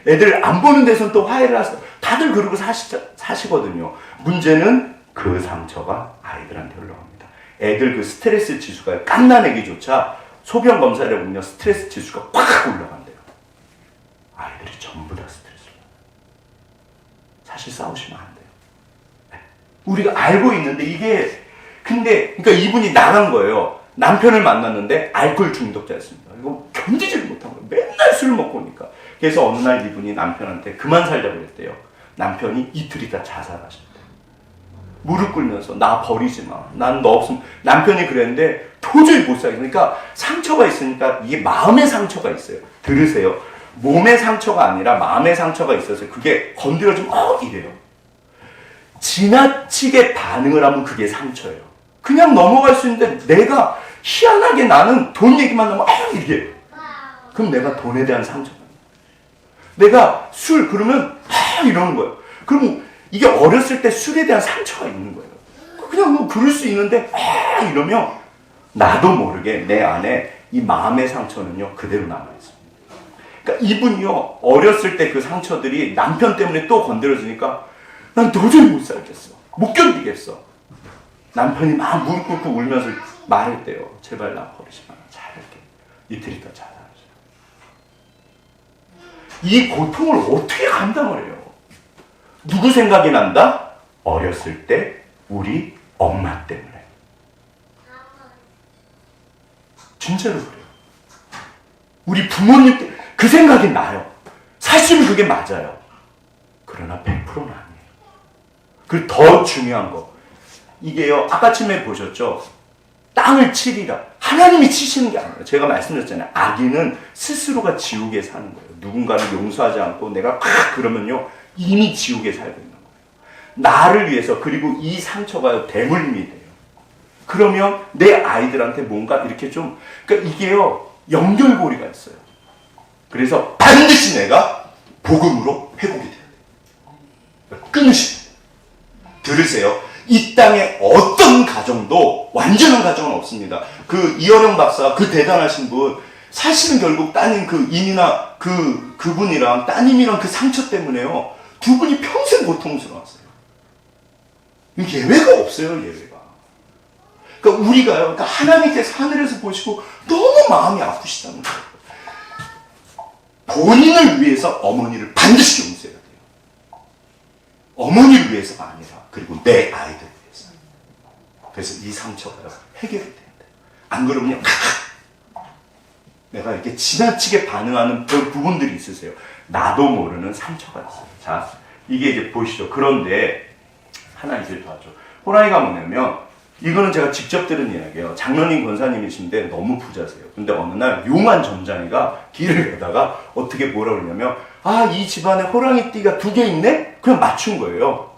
애들 안 보는 데서는 또 화해를 하세요. 다들 그러고 사시거든요. 문제는 그 상처가 아이들한테 흘러갑니다. 애들 그 스트레스 지수가 갓난애기조차 소변 검사를 해보면 스트레스 지수가 꽉 올라간대요. 아이들이 전부 다 스트레스를 받아요. 사실 싸우시면 안 돼요. 우리가 알고 있는데 이게, 근데 그러니까 이분이 나간 거예요. 남편을 만났는데 알코올 중독자였습니다. 이거 견디지를 못한 거예요. 맨날 술을 먹고 오니까. 그래서 어느 날 이분이 남편한테 그만 살자고 그랬대요. 남편이 이틀 있다 자살하셨대요. 무릎 꿇면서 나 버리지 마. 난 너 없으면. 남편이 그랬는데 도저히 못 살겠어요. 그러니까 상처가 있으니까 이게 마음의 상처가 있어요. 들으세요. 몸의 상처가 아니라 마음의 상처가 있어서 그게 건드려지면 이래요. 지나치게 반응을 하면 그게 상처예요. 그냥 넘어갈 수 있는데 내가 희한하게 나는 돈 얘기만 하면 이게. 그럼 내가 돈에 대한 상처가 있어요. 내가 술 그러면 이러는 거예요. 그럼 이게 어렸을 때 술에 대한 상처가 있는 거예요. 그냥 뭐 그럴 수 있는데 이러면 나도 모르게 내 안에 이 마음의 상처는요 그대로 남아있습니다. 그러니까 이분이요 어렸을 때 그 상처들이 남편 때문에 또 건드려지니까 난 도저히 못 살겠어. 못 견디겠어. 남편이 막 무릎 꿇고 울면서 말했대요. 제발 나 버리지 마. 잘할게. 이틀 있다 자살하죠. 이 고통을 어떻게 감당을 해요? 누구 생각이 난다? 어렸을 때 우리 엄마 때문에. 진짜로 그래요. 우리 부모님 때문에 그 생각이 나요. 사실은 그게 맞아요. 그러나 100%는 아니에요. 그리고 더 중요한 거. 이게요, 아까쯤에 보셨죠? 땅을 치리라. 하나님이 치시는 게 아니에요. 제가 말씀드렸잖아요. 악인은 스스로가 지옥에 사는 거예요. 누군가를 용서하지 않고 내가 그러면요, 이미 지옥에 살고 있는 거예요. 나를 위해서, 그리고 이 상처가 대물림이 돼요. 그러면 내 아이들한테 뭔가 이렇게 좀, 그러니까 이게요, 연결고리가 있어요. 그래서 반드시 내가 복음으로 회복이 돼야 돼요. 끊으시. 들으세요. 이 땅에 어떤 가정도 완전한 가정은 없습니다. 그 이어령 박사가 그 대단하신 분, 사실은 결국 따님 그 인이나 그분이랑 따님이랑 그 상처 때문에요. 두 분이 평생 고통스러웠어요. 예외가 없어요, 예외가. 그러니까 우리가요, 그러니까 하나님께서 하늘에서 보시고 너무 마음이 아프시다는 거예요. 본인을 위해서 어머니를 반드시 용서해야 돼요. 어머니를 위해서가 아니라 그리고 내 아이들 위해서. 그래서 이 상처가 해결이 된다. 안 그러면요. 내가 이렇게 지나치게 반응하는 그런 부분들이 있으세요. 나도 모르는 상처가 있어요. 자, 이게 이제 보시죠. 그런데 하나 이제 더 하죠. 호랑이가 뭐냐면 이거는 제가 직접 들은 이야기예요. 장로님 권사님이신데 너무 부자세요. 근데 어느 날 용한 점장이가 길을 가다가 어떻게 뭐라 그러냐면 이 집안에 호랑이 띠가 2개 있네? 그냥 맞춘 거예요.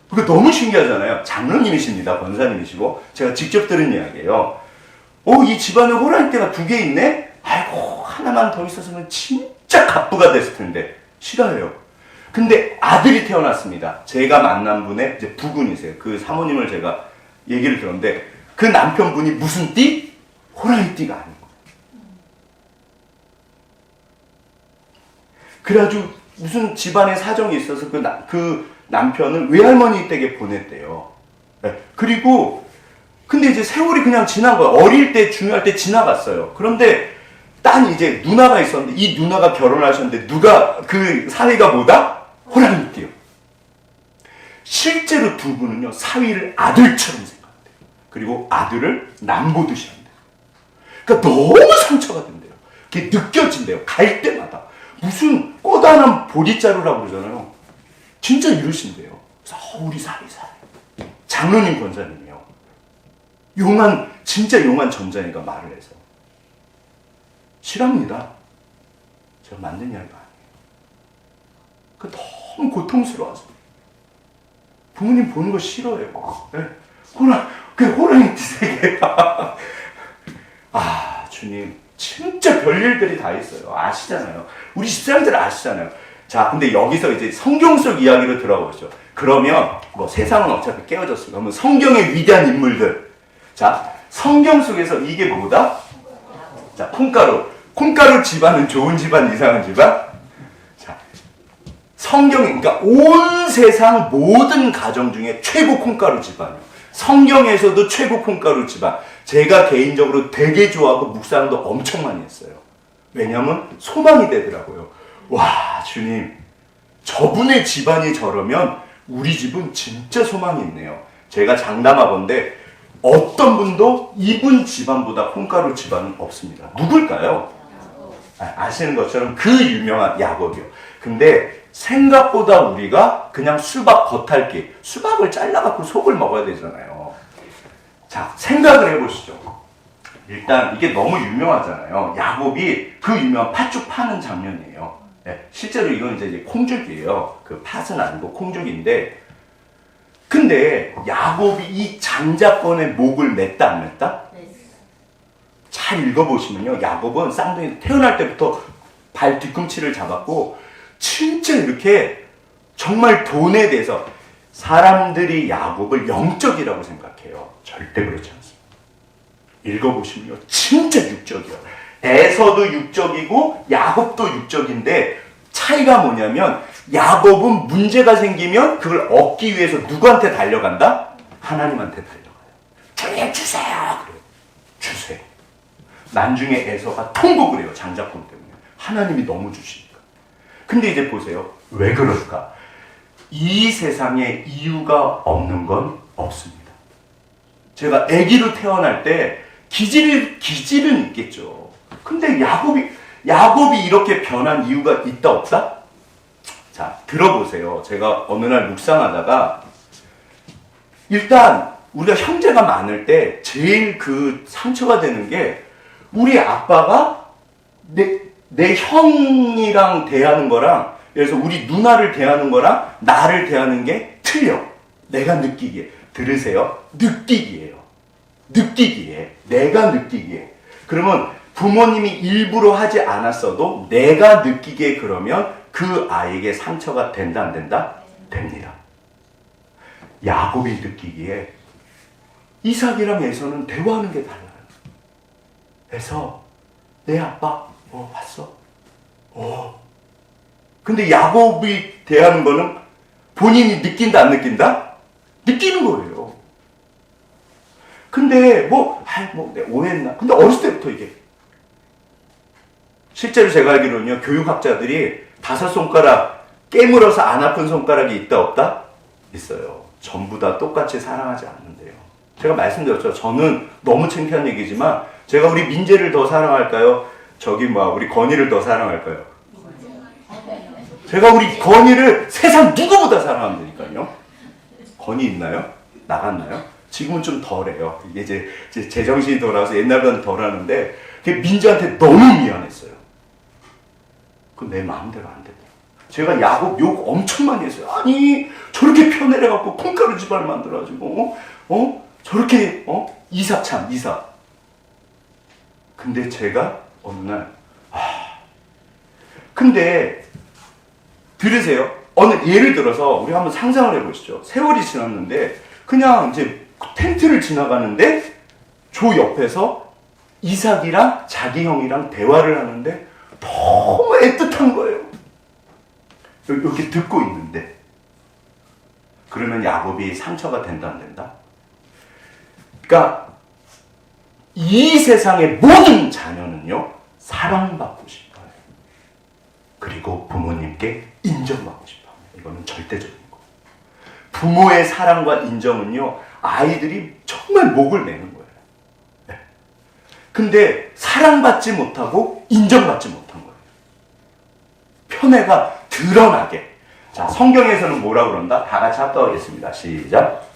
그게 너무 신기하잖아요. 장로님이십니다. 권사님이시고 제가 직접 들은 이야기예요. 이 집안에 호랑이 띠가 2개 있네? 아이고 하나만 더 있었으면 진짜 갑부가 됐을 텐데. 싫어요. 근데 아들이 태어났습니다. 제가 만난 분의 이제 부군이세요. 그 사모님을 제가 얘기를 들었는데 그 남편분이 무슨 띠? 호랑이 띠가 아닌 거예요. 그래가지고 무슨 집안에 사정이 있어서 그 남편을 외할머니 댁에 보냈대요. 네. 그리고 근데 이제 세월이 그냥 지난 거예요. 어릴 때 중요할 때 지나갔어요. 그런데 딴 이제 누나가 있었는데 이 누나가 결혼하셨는데 누가 그 사위가 뭐다? 호랑이 띠요. 실제로 두 분은요 사위를 아들처럼 생각해요. 그리고 아들을 남보듯이 한대요. 그러니까 너무 상처가 된대요. 그게 느껴진대요. 갈 때마다 무슨 꼬다난 보리자루라고 그러잖아요. 진짜 이러신대요. 그래서 우리 사위 장로님 권사님이요. 진짜 용한 점장이가 말을 해서 싫합니다. 제가 만든 이야기가 아니에요. 그 너무 고통스러워서 부모님 보는 거 싫어해요. 네? 호랑이 띠세계. 주님 진짜 별일들이 다 있어요. 아시잖아요. 우리 집사람들 아시잖아요. 자, 근데 여기서 이제 성경 속 이야기로 들어보죠. 그러면 뭐 세상은 어차피 깨어졌어요. 그러면 성경의 위대한 인물들. 자, 성경 속에서 이게 뭐다? 자, 콩가루 집안은 좋은 집안, 이상한 집안? 자, 성경에, 그러니까 온 세상 모든 가정 중에 최고 콩가루 집안이에요. 성경에서도 최고 콩가루 집안. 제가 개인적으로 되게 좋아하고 묵상도 엄청 많이 했어요. 왜냐하면 소망이 되더라고요. 와, 주님, 저분의 집안이 저러면 우리 집은 진짜 소망이 있네요. 제가 장담하건대 어떤 분도 이분 집안보다 콩가루 집안은 없습니다. 누굴까요? 아시는 것처럼 그 유명한 야곱이요. 근데 생각보다 우리가 그냥 수박 겉핥기, 수박을 잘라갖고 속을 먹어야 되잖아요. 자, 생각을 해보시죠. 일단 이게 너무 유명하잖아요. 야곱이 그 유명한 팥죽 파는 장면이에요. 네, 실제로 이건 이제 콩죽이에요. 그 팥은 아니고 콩죽인데, 근데 야곱이 이 장자권의 목을 맸다 안 맸다? 잘 읽어보시면요, 야곱은 쌍둥이 태어날 때부터 발 뒤꿈치를 잡았고 진짜 이렇게 정말 돈에 대해서 사람들이 야곱을 영적이라고 생각해요. 절대 그렇지 않습니다. 읽어보시면요, 진짜 육적이에요. 에서도 육적이고 야곱도 육적인데 차이가 뭐냐면 야곱은 문제가 생기면 그걸 얻기 위해서 누구한테 달려간다? 하나님한테 달려가요. 저희 주세요. 그래요. 주세요. 나중에 에서가 통곡을 해요. 장자권 때문에. 하나님이 너무 주시니까. 근데 이제 보세요. 왜 그럴까? 이 세상에 이유가 없는 건 없습니다. 제가 아기로 태어날 때 기질은 있겠죠. 근데 야곱이 이렇게 변한 이유가 있다 없다? 자, 들어보세요. 제가 어느 날 묵상하다가 일단 우리가 형제가 많을 때 제일 그 상처가 되는 게 우리 아빠가 내 형이랑 대하는 거랑, 그래서 우리 누나를 대하는 거랑 나를 대하는 게 틀려. 내가 느끼기에. 들으세요. 느끼기예요. 내가 느끼기에. 그러면 부모님이 일부러 하지 않았어도 내가 느끼기에 그러면 그 아이에게 상처가 된다 안 된다? 됩니다. 야곱이 느끼기에 이삭이랑 에서는 대화하는 게 달라요. 에서 내 아빠 왔어? 근데 야곱이 대하는 거는 본인이 느낀다 안 느낀다? 느끼는 거예요. 근데 내가 오해했나? 근데 어렸을 때부터 이게 실제로 제가 알기로는요, 교육학자들이 5손가락 깨물어서 안 아픈 손가락이 있다 없다? 있어요. 전부 다 똑같이 사랑하지 않는데요. 제가 말씀드렸죠. 저는 너무 창피한 얘기지만 제가 우리 민재를 더 사랑할까요? 우리 건이를 더 사랑할까요? 제가 우리 건이를 세상 누구보다 사랑하면 되니까요. 건이 있나요? 나갔나요? 지금은 좀 덜해요. 이게 이제 제정신이 돌아와서 옛날보다는 덜하는데 그게 민재한테 너무 미안했어요. 그건 내 마음대로 안 되고. 제가 야곱 욕 엄청 많이 했어요. 아니 저렇게 편애해갖고 콩가루 집안을 만들어가지고 저렇게 이삭. 근데 제가 어느 날 근데 들으세요. 예를 들어서 우리 한번 상상을 해보시죠. 세월이 지났는데 그냥 이제 텐트를 지나가는데 조 옆에서 이삭이랑 자기 형이랑 대화를 하는데 너무 애틋한 거예요. 이렇게 듣고 있는데 그러면 야곱이 상처가 된다 안 된다? 그러니까 이 세상의 모든 자녀는요 사랑받고 싶어요. 그리고 부모님께 인정받고 싶어요. 이거는 절대적인 거예요. 부모의 사랑과 인정은요 아이들이 정말 목을 내는 거예요. 네. 근데 사랑받지 못하고 인정받지 못한 거예요. 편애가 드러나게. 자, 성경에서는 뭐라고 그런다? 다 같이 합독하겠습니다. 시작.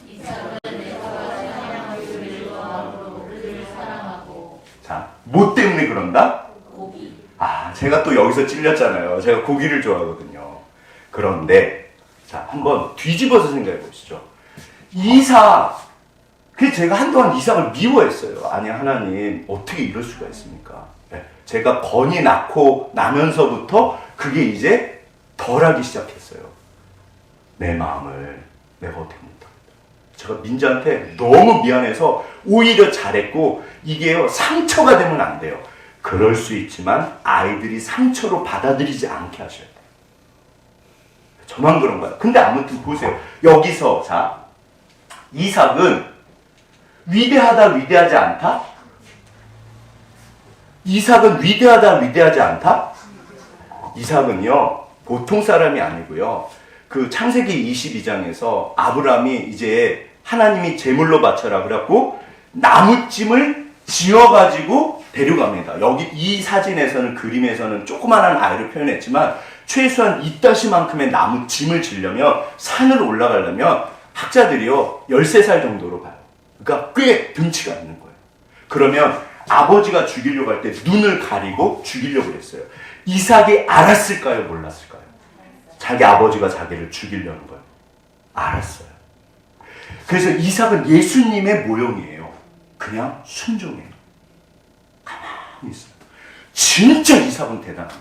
자, 뭐 때문에 그런다? 고기. 제가 또 여기서 찔렸잖아요. 제가 고기를 좋아하거든요. 그런데 자, 한번 뒤집어서 생각해 보시죠. 이삭, 그래서 제가 한동안 이삭을 미워했어요. 아니 하나님 어떻게 이럴 수가 있습니까? 네. 제가 건이 낳고 나면서부터 그게 이제 덜하기 시작했어요. 내 마음을 내가 어떻게 못하겠다. 제가 민재한테 너무 미안해서 오히려 잘했고 이게요 상처가 되면 안 돼요. 그럴 수 있지만 아이들이 상처로 받아들이지 않게 하셔야 돼요. 저만 그런 거예요. 근데 아무튼 보세요. 여기서 자 이삭은 위대하다 위대하지 않다? 이삭은 위대하다 위대하지 않다? 이삭은요 보통 사람이 아니고요. 그 창세기 22장에서 아브라함이 이제 하나님이 제물로 바쳐라 그래갖고 나무찜을 지어가지고 데려갑니다. 여기 이 사진에서는 그림에서는 조그만한 아이를 표현했지만 최소한 이따시만큼의 나무찜을 지려면 산을 올라가려면 학자들이요 13살 정도로 봐요. 그러니까 꽤 등치가 있는 거예요. 그러면 아버지가 죽이려고 할 때 눈을 가리고 죽이려고 그랬어요. 이삭이 알았을까요? 몰랐을까요? 자기 아버지가 자기를 죽이려는 거예요. 알았어요. 그래서 이삭은 예수님의 모형이에요. 그냥 순종해요. 가만히 있어요. 진짜 이삭은 대단합니다.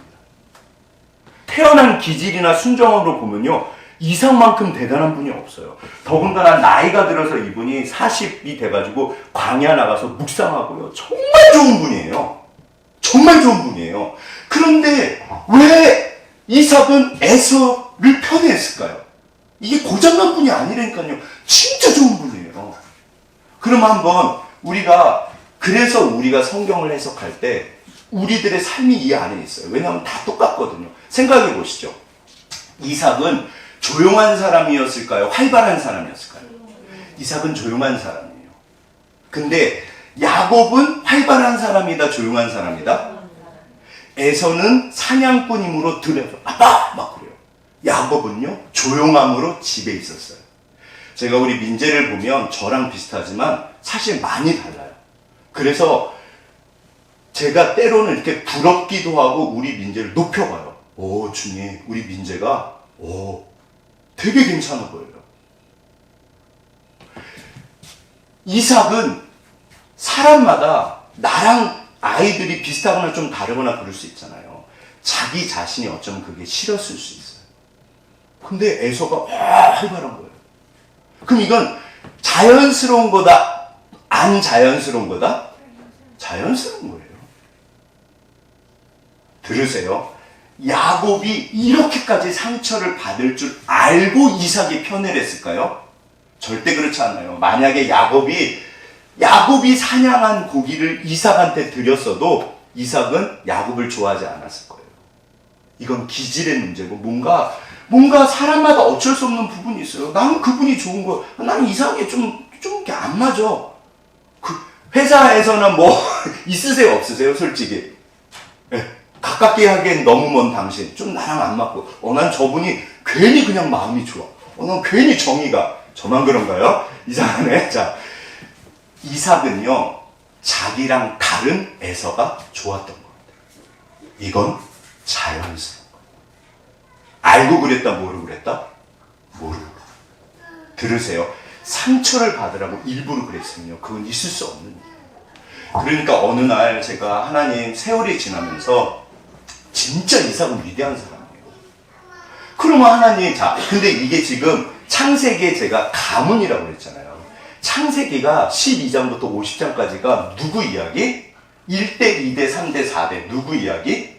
태어난 기질이나 순종으로 보면요. 이삭만큼 대단한 분이 없어요. 더군다나 나이가 들어서 이분이 40이 돼가지고 광야 나가서 묵상하고요. 정말 좋은 분이에요. 정말 좋은 분이에요. 그런데 왜 이삭은 에서를 편애했을까요? 이게 고장난 분이 아니라니까요. 진짜 좋은 분이에요. 그럼 한번 그래서 우리가 성경을 해석할 때 우리들의 삶이 이 안에 있어요. 왜냐하면 다 똑같거든요. 생각해 보시죠. 이삭은 조용한 사람이었을까요? 활발한 사람이었을까요? 이삭은 조용한 사람이에요. 근데 야곱은 활발한 사람이다, 조용한 사람이다? 에서는 사냥꾼이므로 들여서 아빠! 막 그래요. 야곱은요, 조용함으로 집에 있었어요. 제가 우리 민재를 보면 저랑 비슷하지만 사실 많이 달라요. 그래서 제가 때로는 이렇게 부럽기도 하고 우리 민재를 높여봐요. 오, 주님, 우리 민재가, 되게 괜찮아 보여요. 이삭은 사람마다 나랑 아이들이 비슷하거나 좀 다르거나 그럴 수 있잖아요. 자기 자신이 어쩌면 그게 싫었을 수 있어요. 근데 에서가 활발한 거예요. 그럼 이건 자연스러운 거다? 안 자연스러운 거다? 자연스러운 거예요. 들으세요. 야곱이 이렇게까지 상처를 받을 줄 알고 이삭이 편애를 했을까요? 절대 그렇지 않아요. 만약에 야곱이 사냥한 고기를 이삭한테 드렸어도 이삭은 야곱을 좋아하지 않았을 거예요. 이건 기질의 문제고 뭔가 사람마다 어쩔 수 없는 부분이 있어요. 나는 그분이 좋은 거, 나는 이삭이 좀 이렇게 안 맞아. 그 회사에서는 뭐 있으세요 없으세요 솔직히? 네. 가깝게 하기엔 너무 먼 당신 좀 나랑 안 맞고 난 저분이 괜히 그냥 마음이 좋아. 난 괜히 정이가 저만 그런가요? 이상하네. 자, 이삭은요 자기랑 다른 에서가 좋았던 것 같아요. 이건 자연스러운 거예요. 알고 그랬다 모르고 그랬다? 모르고. 들으세요. 상처를 받으라고 일부러 그랬으면요 그건 있을 수 없는 일이에요. 그러니까 어느 날 제가 하나님 세월이 지나면서 진짜 이삭은 위대한 사람이에요. 그러면 하나님, 자, 근데 이게 지금 창세기에 제가 가문이라고 그랬잖아요. 창세기가 12장부터 50장까지가 누구 이야기? 1대, 2대, 3대, 4대. 누구 이야기?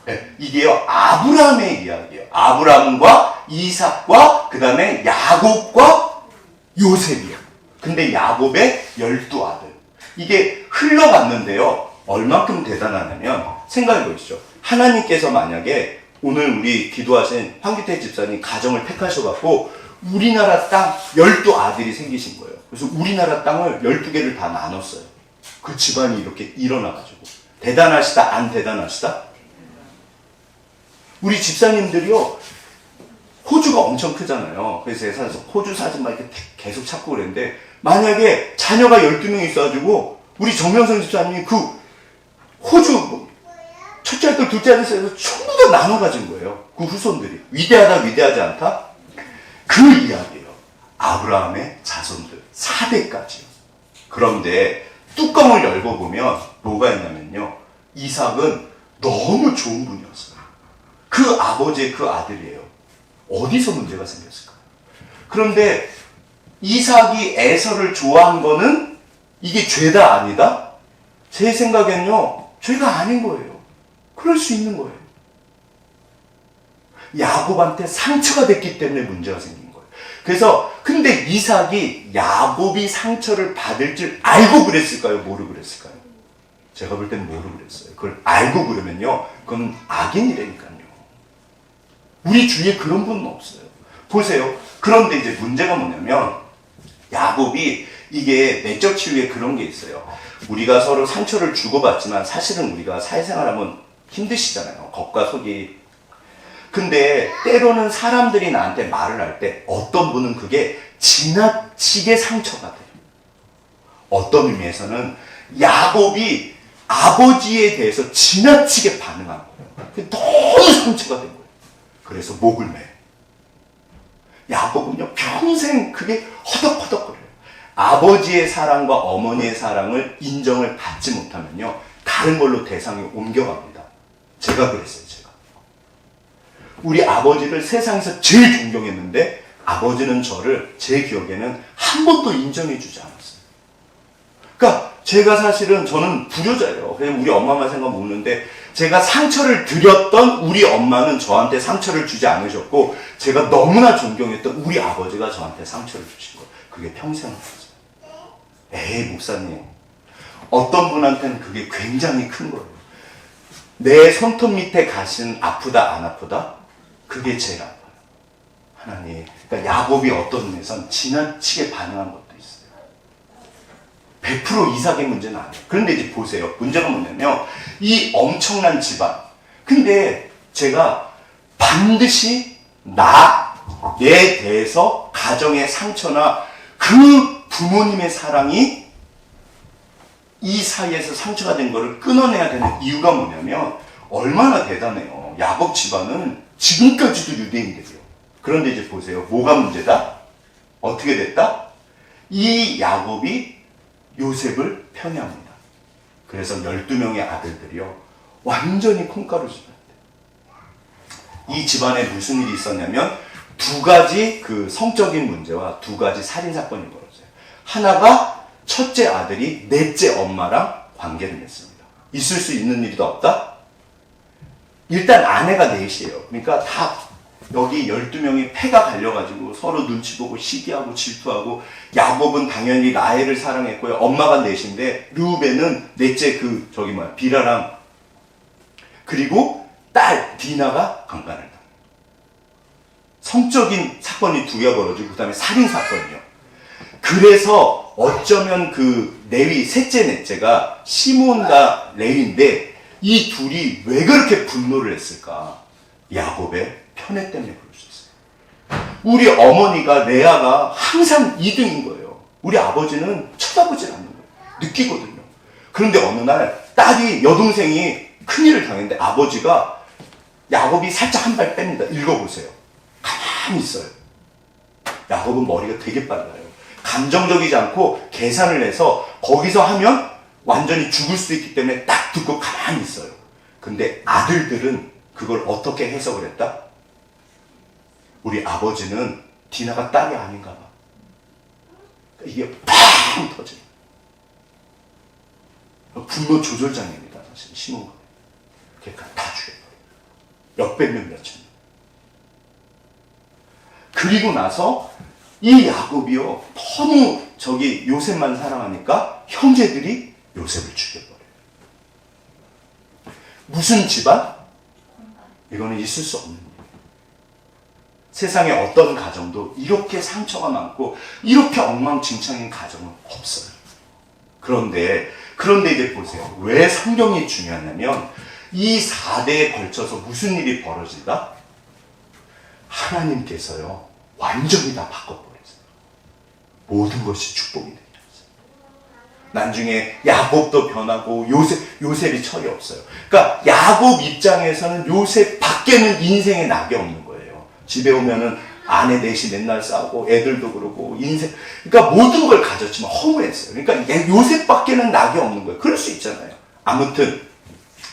네, 이게요, 아브라함의 이야기예요. 아브라함과 이삭과, 그 다음에 야곱과 요셉이요. 근데 야곱의 12아들. 이게 흘러갔는데요. 얼만큼 대단하냐면, 생각해 보시죠. 하나님께서 만약에 오늘 우리 기도하신 황기태 집사님 가정을 택하셔갖고 우리나라 땅 12아들이 생기신 거예요. 그래서 우리나라 땅을 12개를 다 나눴어요. 그 집안이 이렇게 일어나가지고. 대단하시다, 안 대단하시다? 우리 집사님들이요, 호주가 엄청 크잖아요. 그래서 제가 호주 사진 막 이렇게 계속 찾고 그랬는데, 만약에 자녀가 12명 있어가지고, 우리 정명선 집사님이 그 호주, 첫째 아들, 둘째 아들 사이에서 전부 다 나눠 가진 거예요. 그 후손들이. 위대하다, 위대하지 않다? 그 이야기예요. 아브라함의 자손들. 4대까지요. 그런데 뚜껑을 열어보면 뭐가 있냐면요. 이삭은 너무 좋은 분이었어요. 그 아버지의 그 아들이에요. 어디서 문제가 생겼을까요? 그런데 이삭이 에서를 좋아한 거는 이게 죄다 아니다? 제 생각엔요. 죄가 아닌 거예요. 그럴 수 있는 거예요. 야곱한테 상처가 됐기 때문에 문제가 생긴 거예요. 그래서 근데 이삭이 야곱이 상처를 받을 줄 알고 그랬을까요? 모르고 그랬을까요? 제가 볼 땐 모르고 그랬어요. 그걸 알고 그러면요. 그건 악인이라니까요. 우리 주위에 그런 분은 없어요. 보세요. 그런데 이제 문제가 뭐냐면 야곱이 이게 내적 치유에 그런 게 있어요. 우리가 서로 상처를 주고받지만 사실은 우리가 사회생활하면 힘드시잖아요. 겉과 속이. 근데 때로는 사람들이 나한테 말을 할 때 어떤 분은 그게 지나치게 상처가 돼요. 어떤 의미에서는 야곱이 아버지에 대해서 지나치게 반응한 거예요. 너무 상처가 된 거예요. 그래서 목을 매요. 야곱은요 평생 그게 허덕허덕거려요. 아버지의 사랑과 어머니의 사랑을 인정을 받지 못하면요 다른 걸로 대상이 옮겨갑니다. 제가 그랬어요. 제가 우리 아버지를 세상에서 제일 존경했는데 아버지는 저를 제 기억에는 한 번도 인정해 주지 않았어요. 그러니까 제가 사실은 저는 불효자예요. 그냥 우리 엄마만 생각 묻는데 제가 상처를 드렸던 우리 엄마는 저한테 상처를 주지 않으셨고 제가 너무나 존경했던 우리 아버지가 저한테 상처를 주신 거예요. 그게 평생을 했어요. 에이 목사님, 어떤 분한테는 그게 굉장히 큰 거예요. 내 손톱 밑에 가시는 아프다 안 아프다? 그게 제일 아파요. 하나님, 그러니까 야곱이 어떤 면에선 지나치게 반응한 것도 있어요. 100% 이삭의 문제는 아니에요. 그런데 이제 보세요. 문제가 뭐냐면 이 엄청난 집안. 근데 제가 반드시 나에 대해서 가정의 상처나 그 부모님의 사랑이 이 사이에서 상처가 된 거를 끊어내야 되는 이유가 뭐냐면 얼마나 대단해요. 야곱 집안은 지금까지도 유대인들이에요. 그런데 이제 보세요. 뭐가 문제다? 어떻게 됐다? 이 야곱이 요셉을 편애합니다. 그래서 12명의 아들들이요. 완전히 콩가루 집안이에요. 이 집안에 무슨 일이 있었냐면 두 가지 그 성적인 문제와 두 가지 살인사건이 벌어져요. 하나가 첫째 아들이 넷째 엄마랑 관계를 맺습니다. 있을 수 있는 일이 더 없다? 일단 아내가 넷이에요. 그러니까 다 여기 12명이 패가 갈려가지고 서로 눈치 보고 시기하고 질투하고, 야곱은 당연히 라헬을 사랑했고요. 엄마가 넷인데 르우벤은 넷째 비라랑, 그리고 딸 디나가 강간을 당해요. 성적인 사건이 두 개가 벌어지고 그다음에 살인 사건이요. 그래서 어쩌면 그 레위 셋째 넷째가 시몬과 레위인데, 이 둘이 왜 그렇게 분노를 했을까? 야곱의 편애 때문에 그럴 수 있어요. 우리 어머니가 레아가 항상 2등인 거예요. 우리 아버지는 쳐다보질 않는 거예요. 느끼거든요. 그런데 어느 날 딸이, 여동생이 큰일을 당했는데 아버지가, 야곱이 살짝 한 발 뺍니다. 읽어보세요. 가만히 있어요. 야곱은 머리가 되게 빨라요. 감정적이지 않고 계산을 해서 거기서 하면 완전히 죽을 수 있기 때문에 딱 듣고 가만히 있어요. 근데 아들들은 그걸 어떻게 해석을 했다? 우리 아버지는 디나가 딸이 아닌가 봐. 이게 팡 터져요. 분노 조절장애입니다. 사실 시몬가. 그러니까 다 죽여버려요. 몇백 명, 몇천 명. 그리고 나서 이 야곱이요, 너무 요셉만 사랑하니까 형제들이 요셉을 죽여버려요. 무슨 집안? 이거는 있을 수 없는 일이에요. 세상에 어떤 가정도 이렇게 상처가 많고 이렇게 엉망진창인 가정은 없어요. 그런데 이제 보세요. 왜 성경이 중요하냐면, 이 4대에 걸쳐서 무슨 일이 벌어지다? 하나님께서요, 완전히 다 바꿔버렸어요. 모든 것이 축복이 되었어요. 나중에 야곱도 변하고 요셉이 철이 없어요. 그러니까 야곱 입장에서는 요셉 밖에는 인생에 낙이 없는 거예요. 집에 오면은 아내 넷이 맨날 싸우고 애들도 그러고 인생, 그러니까 모든 걸 가졌지만 허무했어요. 그러니까 요셉 밖에는 낙이 없는 거예요. 그럴 수 있잖아요. 아무튼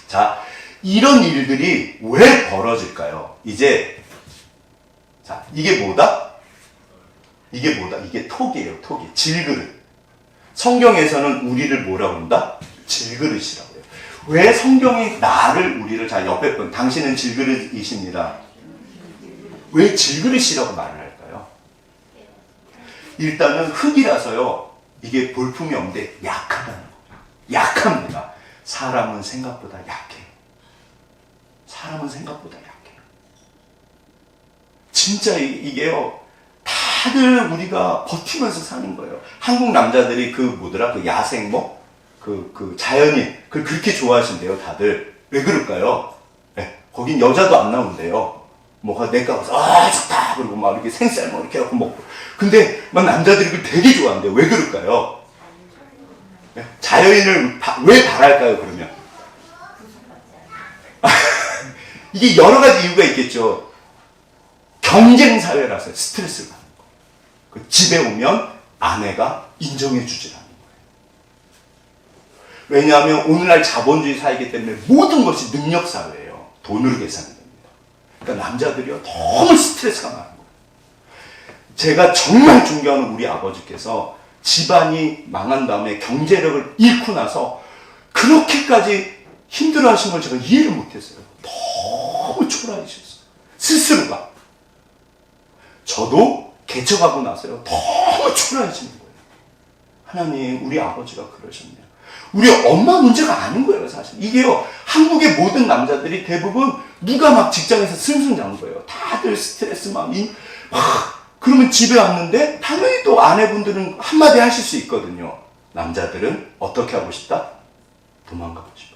자, 이런 일들이 왜 벌어질까요? 이제 자, 이게 뭐다? 이게 톡이에요. 톡이. 질그릇. 성경에서는 우리를 뭐라고 한다? 질그릇이라고 해요. 왜 성경이 우리를, 자, 옆에 분, 당신은 질그릇이십니다. 왜 질그릇이라고 말을 할까요? 일단은 흙이라서요, 이게 볼품이 없는데 약하다는 거예요. 약합니다. 사람은 생각보다 약해요. 사람은 생각보다 약해요. 진짜 이게요, 다들 우리가 버티면서 사는 거예요. 한국 남자들이 그 야생목? 자연인, 그걸 그렇게 좋아하신대요, 다들. 왜 그럴까요? 네, 거긴 여자도 안 나온대요. 뭐가 내가 가서, 좋다! 그러고 막 이렇게 생쌀 이렇게 해갖고 먹고. 근데 막 남자들이 그걸 되게 좋아한대요. 왜 그럴까요? 네, 자연인을 왜 바랄까요, 그러면? 이게 여러 가지 이유가 있겠죠. 경쟁 사회라서 스트레스를 받는 거예요. 집에 오면 아내가 인정해주질 않는 거예요. 왜냐하면 오늘날 자본주의 사회이기 때문에 모든 것이 능력 사회예요. 돈으로 계산이 됩니다. 그러니까 남자들이요, 너무 스트레스가 많은 거예요. 제가 정말 존경하는 우리 아버지께서 집안이 망한 다음에 경제력을 잃고 나서 그렇게까지 힘들어하신 걸 제가 이해를 못했어요. 너무 초라해지셨어요. 스스로가. 저도 개척하고 나서요, 너무 초라해지는 거예요. 하나님, 우리 아버지가 그러셨네요. 우리 엄마 문제가 아닌 거예요, 사실. 이게요, 한국의 모든 남자들이 대부분 누가 막 직장에서 승승장한 거예요. 다들 스트레스 그러면 집에 왔는데 당연히 또 아내분들은 한마디 하실 수 있거든요. 남자들은 어떻게 하고 싶다? 도망가고 싶어.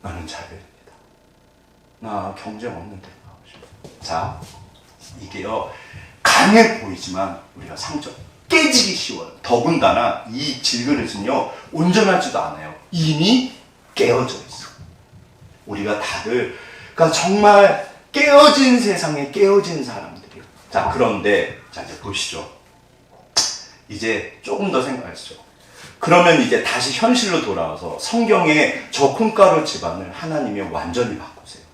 나는 잘 됩니다. 나 경쟁 없는데 가고 싶어. 자, 이게요, 강해 보이지만 우리가 상처 깨지기 쉬워요. 더군다나 이 질그릇은요, 온전하지도 않아요. 이미 깨어져 있어. 우리가 다들, 그러니까 정말 깨어진 세상에 깨어진 사람들이에요. 자, 그런데 자, 이제 보시죠. 이제 조금 더 생각하시죠. 그러면 이제 다시 현실로 돌아와서 성경의 저 콩가루 집안을 하나님이 완전히 바꾸세요.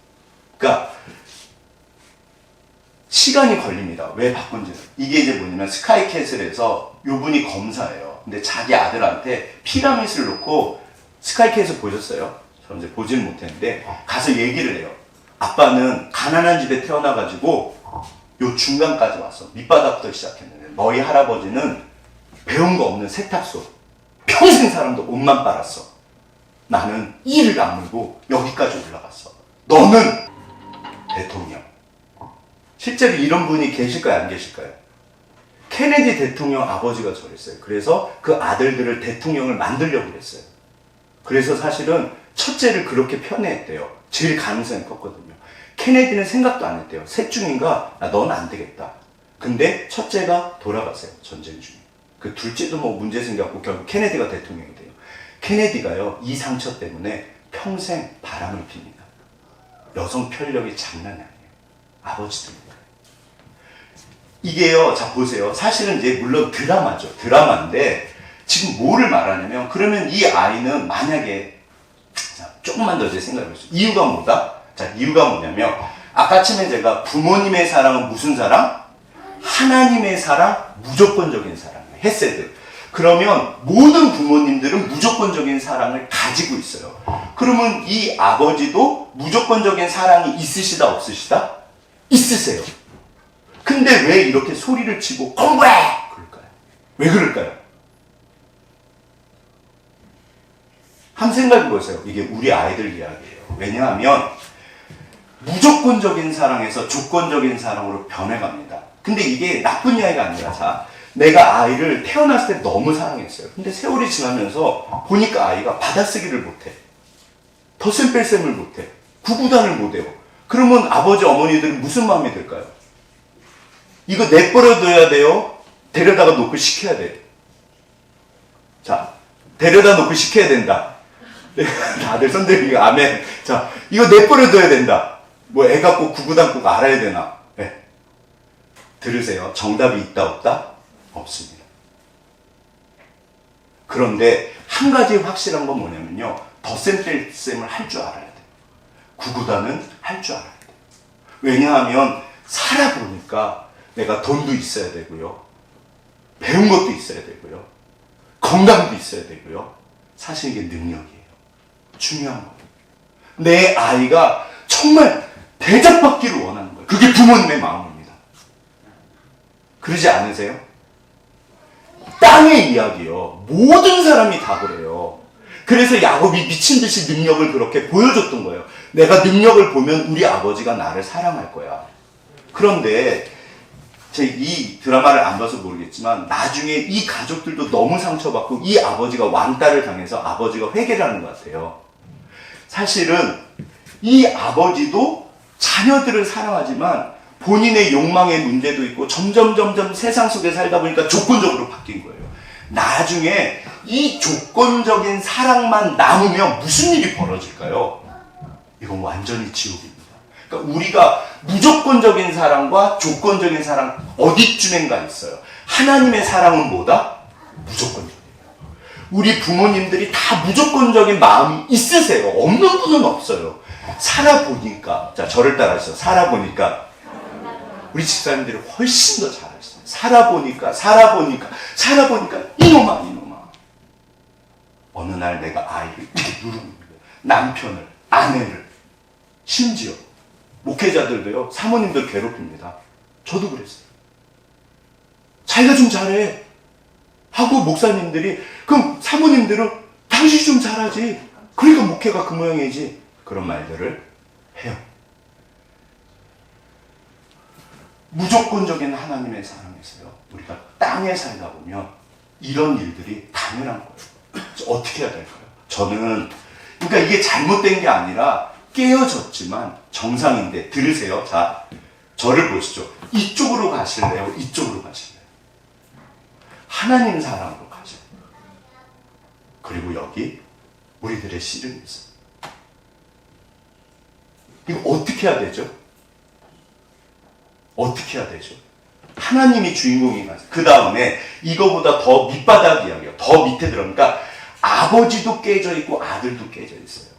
그러니까 시간이 걸립니다. 왜 바꾼지는. 이게 이제 뭐냐면 스카이캐슬에서 요분이 검사예요. 근데 자기 아들한테 피라밋을 놓고, 스카이캐슬 보셨어요? 저는 이제 보지는 못했는데 가서 얘기를 해요. 아빠는 가난한 집에 태어나가지고 요 중간까지 왔어. 밑바닥부터 시작했는데 너희 할아버지는 배운 거 없는 세탁소. 평생 사람도 옷만 빨았어. 나는 이를 악물고 여기까지 올라갔어. 너는 대통령. 실제로 이런 분이 계실까요? 안 계실까요? 케네디 대통령 아버지가 저랬어요. 그래서 그 아들들을 대통령을 만들려고 그랬어요. 그래서 사실은 첫째를 그렇게 편애했대요. 제일 가능성이 컸거든요. 케네디는 생각도 안 했대요. 셋 중인가? 넌 안 되겠다. 근데 첫째가 돌아갔어요. 전쟁 중에. 그 둘째도 뭐 문제 생겼고 결국 케네디가 대통령이 돼요. 케네디가요, 이 상처 때문에 평생 바람을 핍니다. 여성 편력이 장난이 아니에요. 아버지들입니다. 이게요, 자 보세요. 사실은 이제 물론 드라마죠. 드라마인데 지금 뭐를 말하냐면, 그러면 이 아이는 만약에, 자, 조금만 더 이제 생각해보세요. 이유가 뭐다? 자, 이유가 뭐냐면, 아까 처음에 제가 부모님의 사랑은 무슨 사랑? 하나님의 사랑, 무조건적인 사랑이에요. 헤세드. 그러면 모든 부모님들은 무조건적인 사랑을 가지고 있어요. 그러면 이 아버지도 무조건적인 사랑이 있으시다 없으시다? 있으세요. 근데 왜 이렇게 소리를 치고 공부해! 그럴까요? 왜 그럴까요? 한번 생각해 보세요. 이게 우리 아이들 이야기예요. 왜냐하면 무조건적인 사랑에서 조건적인 사랑으로 변해갑니다. 근데 이게 나쁜 이야기가 아니라, 자, 내가 아이를 태어났을 때 너무 사랑했어요. 근데 세월이 지나면서 보니까 아이가 받아쓰기를 못해. 덧셈 뺄셈을 못해. 구구단을 못해요. 그러면 아버지 어머니들은 무슨 마음이 들까요? 이거 내버려둬야 돼요? 데려다가 놓고 시켜야 돼요? 자, 데려다 놓고 시켜야 된다. 다들 손들기가 아멘. 자, 이거 내버려둬야 된다. 뭐 애가 꼭 구구단 꼭 알아야 되나? 네. 들으세요. 정답이 있다 없다? 없습니다. 그런데 한 가지 확실한 건 뭐냐면요, 덧셈 뺄셈을 할 줄 알아야 돼요. 구구단은 할 줄 알아야 돼요. 왜냐하면 살아보니까 내가 돈도 있어야 되고요, 배운 것도 있어야 되고요, 건강도 있어야 되고요. 사실 이게 능력이에요. 중요한 거예요. 내 아이가 정말 대접받기를 원하는 거예요. 그게 부모님의 마음입니다. 그러지 않으세요? 땅의 이야기요. 모든 사람이 다 그래요. 그래서 야곱이 미친 듯이 능력을 그렇게 보여줬던 거예요. 내가 능력을 보면 우리 아버지가 나를 사랑할 거야. 그런데 제 이 드라마를 안 봐서 모르겠지만 나중에 이 가족들도 너무 상처받고 이 아버지가 왕따를 당해서 아버지가 회개를 하는 것 같아요. 사실은 이 아버지도 자녀들을 사랑하지만 본인의 욕망의 문제도 있고 점점 세상 속에 살다 보니까 조건적으로 바뀐 거예요. 나중에 이 조건적인 사랑만 남으면 무슨 일이 벌어질까요? 이건 완전히 지옥입니다. 그러니까 우리가 무조건적인 사랑과 조건적인 사랑 어디쯤인가 있어요. 하나님의 사랑은 뭐다? 무조건적이에요. 우리 부모님들이 다 무조건적인 마음이 있으세요. 없는 분은 없어요. 살아보니까, 자, 저를 따라하세요. 살아보니까 우리 집사님들이 훨씬 더 잘하시죠. 살아보니까 이놈아. 어느 날 내가 아이를 이렇게 누르는 거예요. 남편을, 아내를, 심지어 목회자들도요, 사모님들 괴롭힙니다. 저도 그랬어요. 자기가 좀 잘해 하고 목사님들이, 그럼 사모님들은 당신이 좀 잘하지, 그러니까 목회가 그 모양이지, 그런 말들을 해요. 무조건적인 하나님의 사랑에서요, 우리가 땅에 살다 보면 이런 일들이 당연한 거예요. 어떻게 해야 될까요? 저는, 그러니까 이게 잘못된 게 아니라 깨어졌지만 정상인데, 들으세요. 자, 저를 보시죠. 이쪽으로 가실래요? 이쪽으로 가실래요? 하나님 사랑으로 가죠. 그리고 여기 우리들의 씨름이 있어요. 이거 어떻게 해야 되죠? 어떻게 해야 되죠? 하나님이 주인공이 맞아요. 그 다음에 이거보다 더 밑바닥 이야기예요. 더 밑에 들어가니까 아버지도 깨져 있고 아들도 깨져 있어요.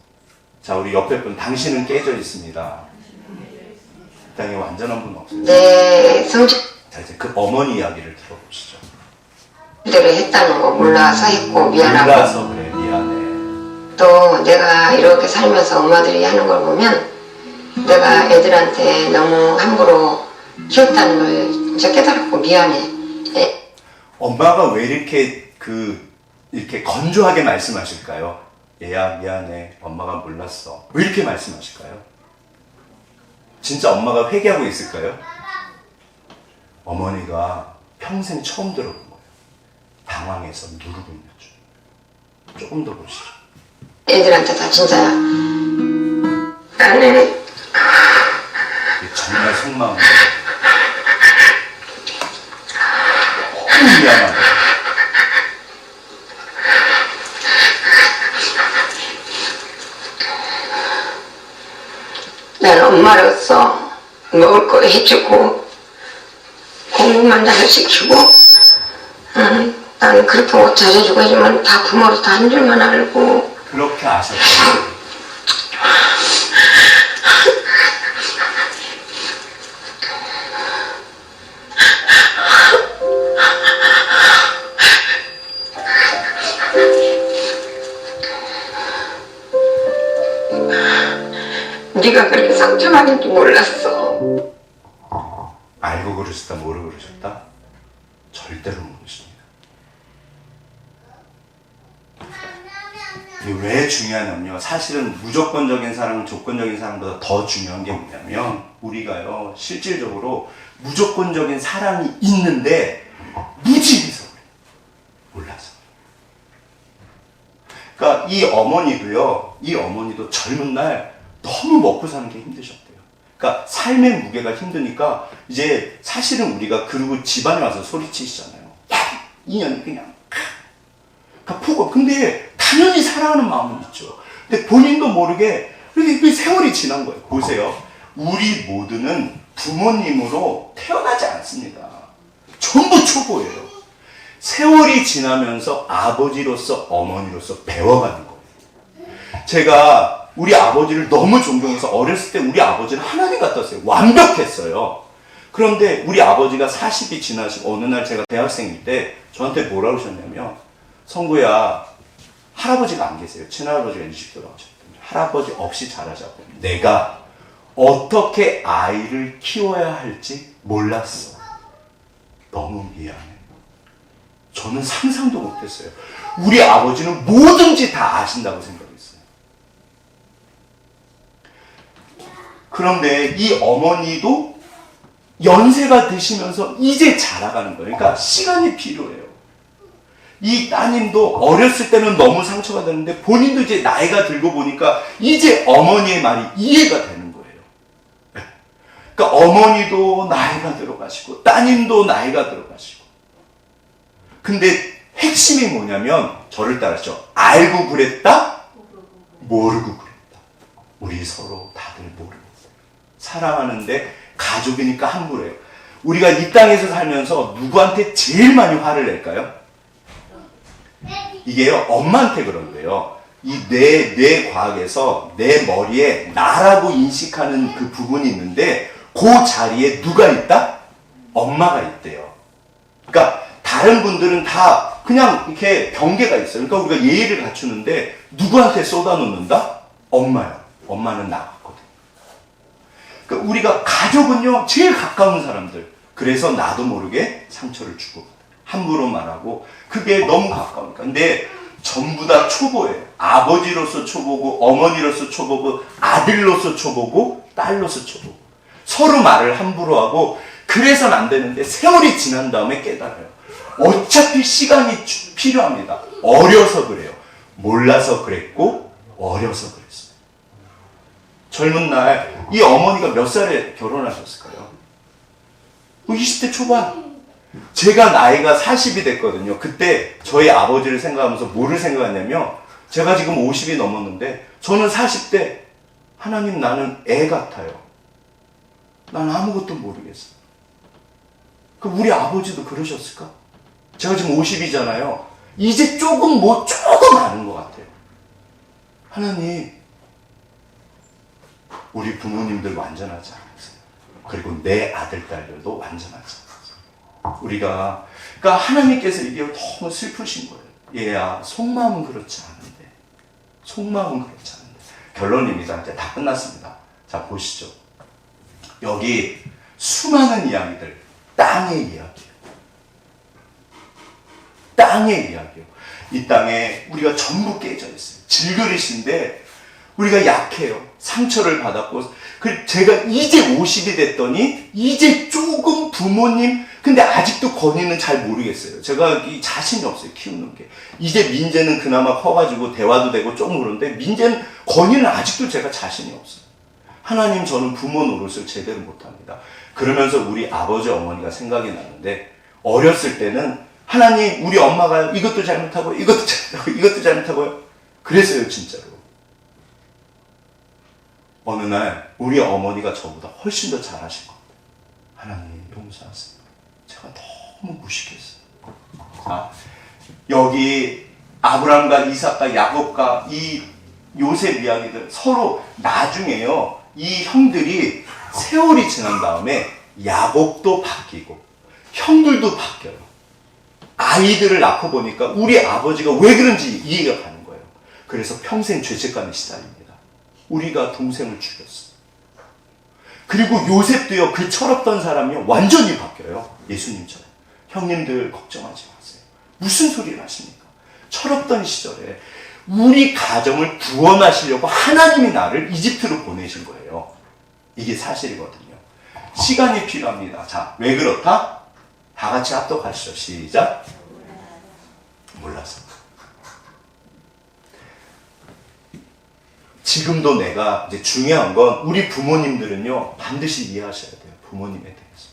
자, 우리 옆에 분, 당신은 깨져 있습니다. 이 땅에 완전한 분은 없어요. 내 성적 자, 이제 그 어머니 이야기를 들어보시죠. 대로 했다는 거 몰라서 했고 미안하고, 몰라서 그래, 미안해. 또 내가 이렇게 살면서 엄마들이 하는 걸 보면 내가 애들한테 너무 함부로 키웠다는 걸 이제 깨달았고 미안해. 엄마가 왜 이렇게 이렇게 건조하게 말씀하실까요? 얘야 미안해, 엄마가 몰랐어. 왜 이렇게 말씀하실까요? 진짜 엄마가 회개하고 있을까요? 어머니가 평생 처음 들어본 거예요. 당황해서 누르고 있는 줄. 조금 더 보시죠. 애들한테 다 진짜야. 나는 이게 정말 속마음이에요. 너무 미안하다. 난 엄마로서 먹을 거 해주고 공부만 잘 시키고 나는 그렇게 옷 잘해주고 해주면 다 부모로 다 한 줄만 알고 그렇게 아셨어요. 네가 그렇게 상처받을 줄 몰랐어. 알고 그러셨다, 모르고 그러셨다? 절대로 모르십니다. 이게 왜 중요하냐면요. 사실은 무조건적인 사랑은 조건적인 사랑보다 더 중요한 게 뭐냐면, 우리가요, 실질적으로 무조건적인 사랑이 있는데, 무지해서 그래요. 몰라서. 그러니까 이 어머니도 젊은 날 너무 먹고 사는 게 힘드셨대요. 그러니까 삶의 무게가 힘드니까 이제 사실은 우리가 그리고 집안에 와서 소리치시잖아요. 야, 이년이 그냥. 그러니까 푸고. 근데 당연히 사랑하는 마음은 있죠. 근데 본인도 모르게 그 세월이 지난 거예요. 보세요. 우리 모두는 부모님으로 태어나지 않습니다. 전부 초보예요. 세월이 지나면서 아버지로서 어머니로서 배워가는 거예요. 제가 우리 아버지를 너무 존경해서 어렸을 때 우리 아버지는 하나님 같았어요. 완벽했어요. 그런데 우리 아버지가 40이 지나시고 어느 날 제가 대학생일 때 저한테 뭐라고 하셨냐면, 성구야, 할아버지가 안 계세요. 친할아버지가 일찍 돌아가셨거든요. 할아버지 없이 자라자고. 내가 어떻게 아이를 키워야 할지 몰랐어. 너무 미안해. 저는 상상도 못했어요. 우리 아버지는 뭐든지 다 아신다고 생각했어요. 그런데 이 어머니도 연세가 드시면서 이제 자라가는 거예요. 그러니까 시간이 필요해요. 이 따님도 어렸을 때는 너무 상처가 되는데 본인도 이제 나이가 들고 보니까 이제 어머니의 말이 이해가 되는 거예요. 그러니까 어머니도 나이가 들어가시고 따님도 나이가 들어가시고. 근데 핵심이 뭐냐면 저를 따라서 알고 그랬다, 모르고 그랬다. 우리 서로 다들 모르고. 사랑하는데 가족이니까 함부로 해요. 우리가 이 땅에서 살면서 누구한테 제일 많이 화를 낼까요? 이게요, 엄마한테 그런데요. 이 뇌 과학에서 내 머리에 나라고 인식하는 그 부분이 있는데 그 자리에 누가 있다? 엄마가 있대요. 그러니까 다른 분들은 다 그냥 이렇게 경계가 있어요. 그러니까 우리가 예의를 갖추는데 누구한테 쏟아놓는다? 엄마요. 엄마는 나갔거든. 그러니까 우리가 가족은요, 제일 가까운 사람들. 그래서 나도 모르게 상처를 주고 함부로 말하고 그게 너무 가까우니까. 근데 전부 다 초보예요. 아버지로서 초보고 어머니로서 초보고 아들로서 초보고 딸로서 초보고 서로 말을 함부로 하고 그래서는 안 되는데 세월이 지난 다음에 깨달아요. 어차피 시간이 필요합니다. 어려서 그래요. 몰라서 그랬고 어려서 그랬어요. 젊은 날 이 어머니가 몇 살에 결혼하셨을까요? 20대 초반. 제가 나이가 40이 됐거든요. 그때 저희 아버지를 생각하면서 뭐를 생각했냐면 제가 지금 50이 넘었는데 저는 40대 하나님 나는 애 같아요. 난 아무것도 모르겠어. 그럼 우리 아버지도 그러셨을까? 제가 지금 50이잖아요. 이제 조금 아는 것 같아요. 하나님, 우리 부모님들 완전하지 않았어요. 그리고 내 아들, 딸들도 완전하지 않았어요. 우리가, 그러니까 하나님께서 이게 너무 슬프신 거예요. 얘야, 속마음은 그렇지 않은데. 속마음은 그렇지 않은데. 결론입니다. 이제 다 끝났습니다. 자, 자, 보시죠. 여기 수많은 이야기들, 땅의 이야기예요. 땅의 이야기예요. 이 땅에 우리가 전부 깨져 있어요. 질그릇인데 우리가 약해요. 상처를 받았고, 제가 이제 50이 됐더니 이제 조금 부모님, 근데 아직도 건이는 잘 모르겠어요. 제가 이 자신이 없어요. 키우는 게. 이제 민재는 그나마 커가지고 대화도 되고 좀 그런데 민재는, 건이는 아직도 제가 자신이 없어요. 하나님, 저는 부모 노릇을 제대로 못합니다. 그러면서 우리 아버지 어머니가 생각이 나는데, 어렸을 때는 하나님, 우리 엄마가 이것도 잘못하고 이것도 잘못하고 이것도 잘못하고요. 그랬어요, 진짜로. 어느 날 우리 어머니가 저보다 훨씬 더 잘하신 겁니다. 하나님 용서하세요. 제가 너무 무식했어요. 자, 여기 아브람과 이삭과 야곱과 이 요셉 이야기들 서로 나중에요. 이 형들이 세월이 지난 다음에 야곱도 바뀌고 형들도 바뀌어요. 아이들을 낳고 보니까 우리 아버지가 왜 그런지 이해가 가는 거예요. 그래서 평생 죄책감에 시달립니다. 우리가 동생을 죽였어. 그리고 요셉도요, 그 철없던 사람이요, 완전히 바뀌어요. 예수님처럼. 형님들 걱정하지 마세요. 무슨 소리를 하십니까? 철없던 시절에 우리 가정을 구원하시려고 하나님이 나를 이집트로 보내신 거예요. 이게 사실이거든요. 시간이 필요합니다. 자, 왜 그렇다? 다 같이 합독하시죠. 시작. 몰라서. 지금도 내가 이제 중요한 건 우리 부모님들은요, 반드시 이해하셔야 돼요. 부모님에 대해서.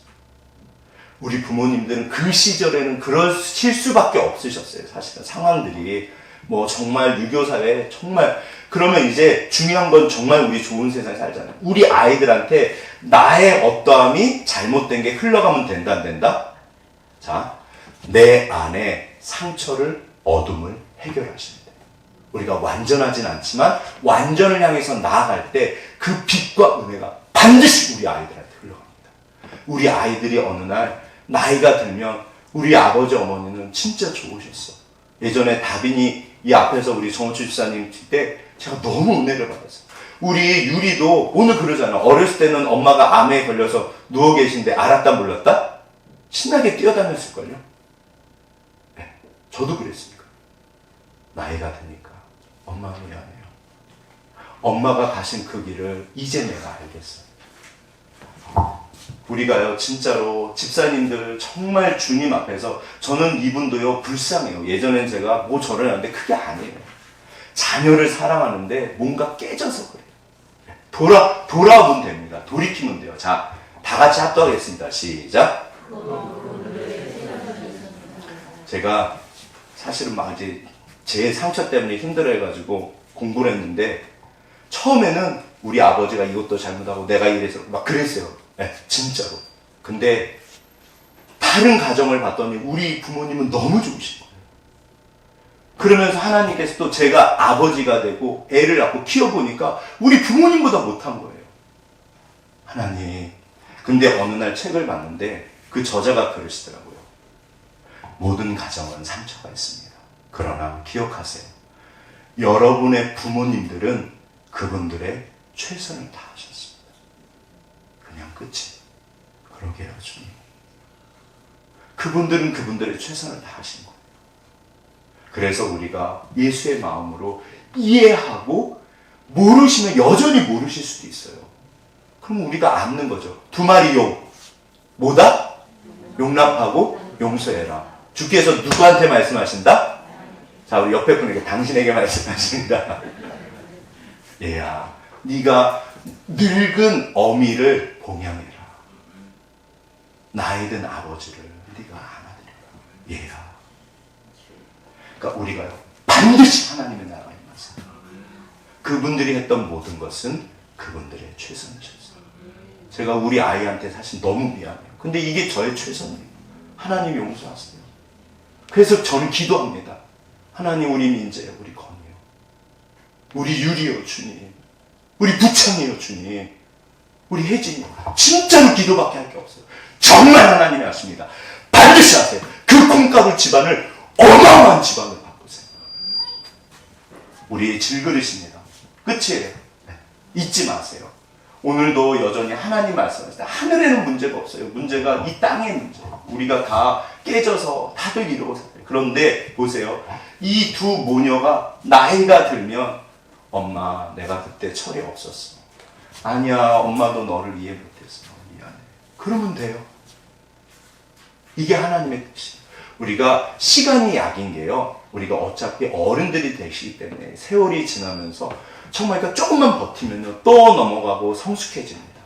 우리 부모님들은 그 시절에는 그러실 수밖에 없으셨어요. 사실은 상황들이. 뭐 정말 유교사회 정말, 그러면 이제 중요한 건 정말 우리 좋은 세상에 살잖아요. 우리 아이들한테 나의 어떠함이 잘못된 게 흘러가면 된다 안 된다? 자, 내 안에 상처를, 어둠을 해결하십니다. 우리가 완전하진 않지만 완전을 향해서 나아갈 때 그 빛과 은혜가 반드시 우리 아이들한테 흘러갑니다. 우리 아이들이 어느 날 나이가 들면, 우리 아버지 어머니는 진짜 좋으셨어. 예전에 다빈이 이 앞에서 우리 정호주 집사님 때 제가 너무 은혜를 받았어요. 우리 유리도 오늘 그러잖아. 어렸을 때는 엄마가 암에 걸려서 누워 계신데 알았다 몰랐다? 신나게 뛰어다녔을걸요? 네, 저도 그랬으니까. 나이가 드니까 엄마가 미안해요. 엄마가 가신 그 길을 이제 내가 알겠어요. 우리가요, 진짜로 집사님들 정말 주님 앞에서, 저는 이분도요 불쌍해요. 예전엔 제가 뭐 저러는데 그게 아니에요. 자녀를 사랑하는데 뭔가 깨져서 그래요. 돌아오면 됩니다. 돌이키면 돼요. 자, 다 같이 합독하겠습니다. 시작. 제가 사실은 막 이제 제 상처 때문에 힘들어해가지고 공부를 했는데, 처음에는 우리 아버지가 이것도 잘못하고 내가 이래서 막 그랬어요. 네, 진짜로. 근데 다른 가정을 봤더니 우리 부모님은 너무 좋으신 거예요. 그러면서 하나님께서 또 제가 아버지가 되고 애를 낳고 키워보니까 우리 부모님보다 못한 거예요. 하나님. 근데 어느 날 책을 봤는데 그 저자가 그러시더라고요. 모든 가정은 상처가 있습니다. 그러나 기억하세요. 여러분의 부모님들은 그분들의 최선을 다하셨습니다. 그냥 끝이. 그러게요, 주님. 그분들은 그분들의 최선을 다하신 거예요. 그래서 우리가 예수의 마음으로 이해하고, 모르시면 여전히 모르실 수도 있어요. 그럼 우리가 안는 거죠. 두 마리 용. 뭐다? 용납하고 용서해라. 주께서 누구한테 말씀하신다? 자, 우리 옆에 분에게 당신에게 말씀하십니다. 얘야, 네가 늙은 어미를 봉양해라. 나이 든 아버지를 네가 안아드려라. 얘야. 그러니까 우리가요, 반드시 하나님의 나라에 임하세요. 그분들이 했던 모든 것은 그분들의 최선이셨어요. 제가 우리 아이한테 사실 너무 미안해요. 근데 이게 저의 최선이에요. 하나님 용서하세요. 그래서 저는 기도합니다. 하나님, 우리 민재요, 우리 건이요, 우리 유리요 주님, 우리 부창이요 주님, 우리 혜진이요. 진짜로 기도밖에 할 게 없어요. 정말 하나님이 하십니다. 반드시 하세요. 그 콩가루 집안을 어마어마한 집안으로 바꾸세요. 우리의 질그릇입니다. 끝이에요. 네. 잊지 마세요. 오늘도 여전히 하나님 말씀하시다. 하늘에는 문제가 없어요. 문제가 이 땅의 문제예요. 우리가 다 깨져서 다들 이러고 살아요. 그런데 보세요. 이 두 모녀가 나이가 들면 엄마 내가 그때 철이 없었어. 아니야 엄마도 너를 이해 못했어. 미안해. 그러면 돼요. 이게 하나님의 뜻이에요. 우리가 시간이 약인 게요. 우리가 어차피 어른들이 되시기 때문에 세월이 지나면서 정말 그러니까 조금만 버티면요. 또 넘어가고 성숙해집니다.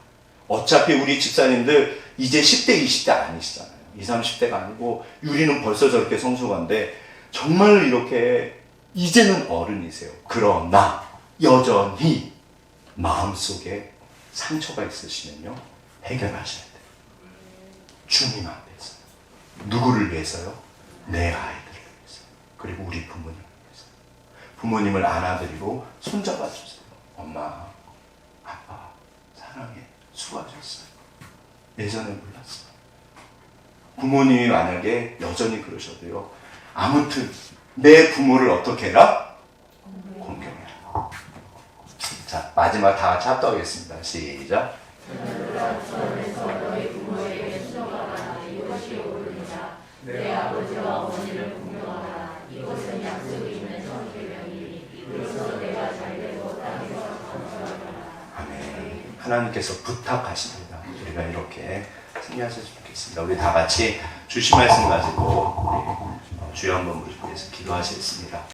어차피 우리 집사님들 이제 10대, 20대 아니시잖아요. 20, 30대가 아니고 유리는 벌써 저렇게 성숙한데 정말 이렇게 이제는 어른이세요. 그러나 여전히 마음속에 상처가 있으시면요. 해결하셔야 돼요. 주님 앞에서. 누구를 위해서요? 내 아이들을 위해서. 그리고 우리 부모님을 위해서. 부모님을 안아드리고 손잡아 주세요. 엄마, 아빠, 사랑해. 수고하셨어요. 예전에 몰랐어요. 부모님이 만약에 여전히 그러셔도요. 아무튼 내 부모를 어떻게 해라? 공경해라. 자, 마지막 다 같이 합독하겠습니다. 시작. 내 아버지와 어머니를 공경하라. 이것은 약속이 있는 성계명이니 이로써 내가 잘되고 땅에서 건설하라. 아멘. 하나님께서 부탁하십니다. 우리가 이렇게 승리하셨으면 좋겠습니다. 우리 다 같이 주신 말씀 가지고 우리 주여 한번 우리 위해서 기도하시겠습니다.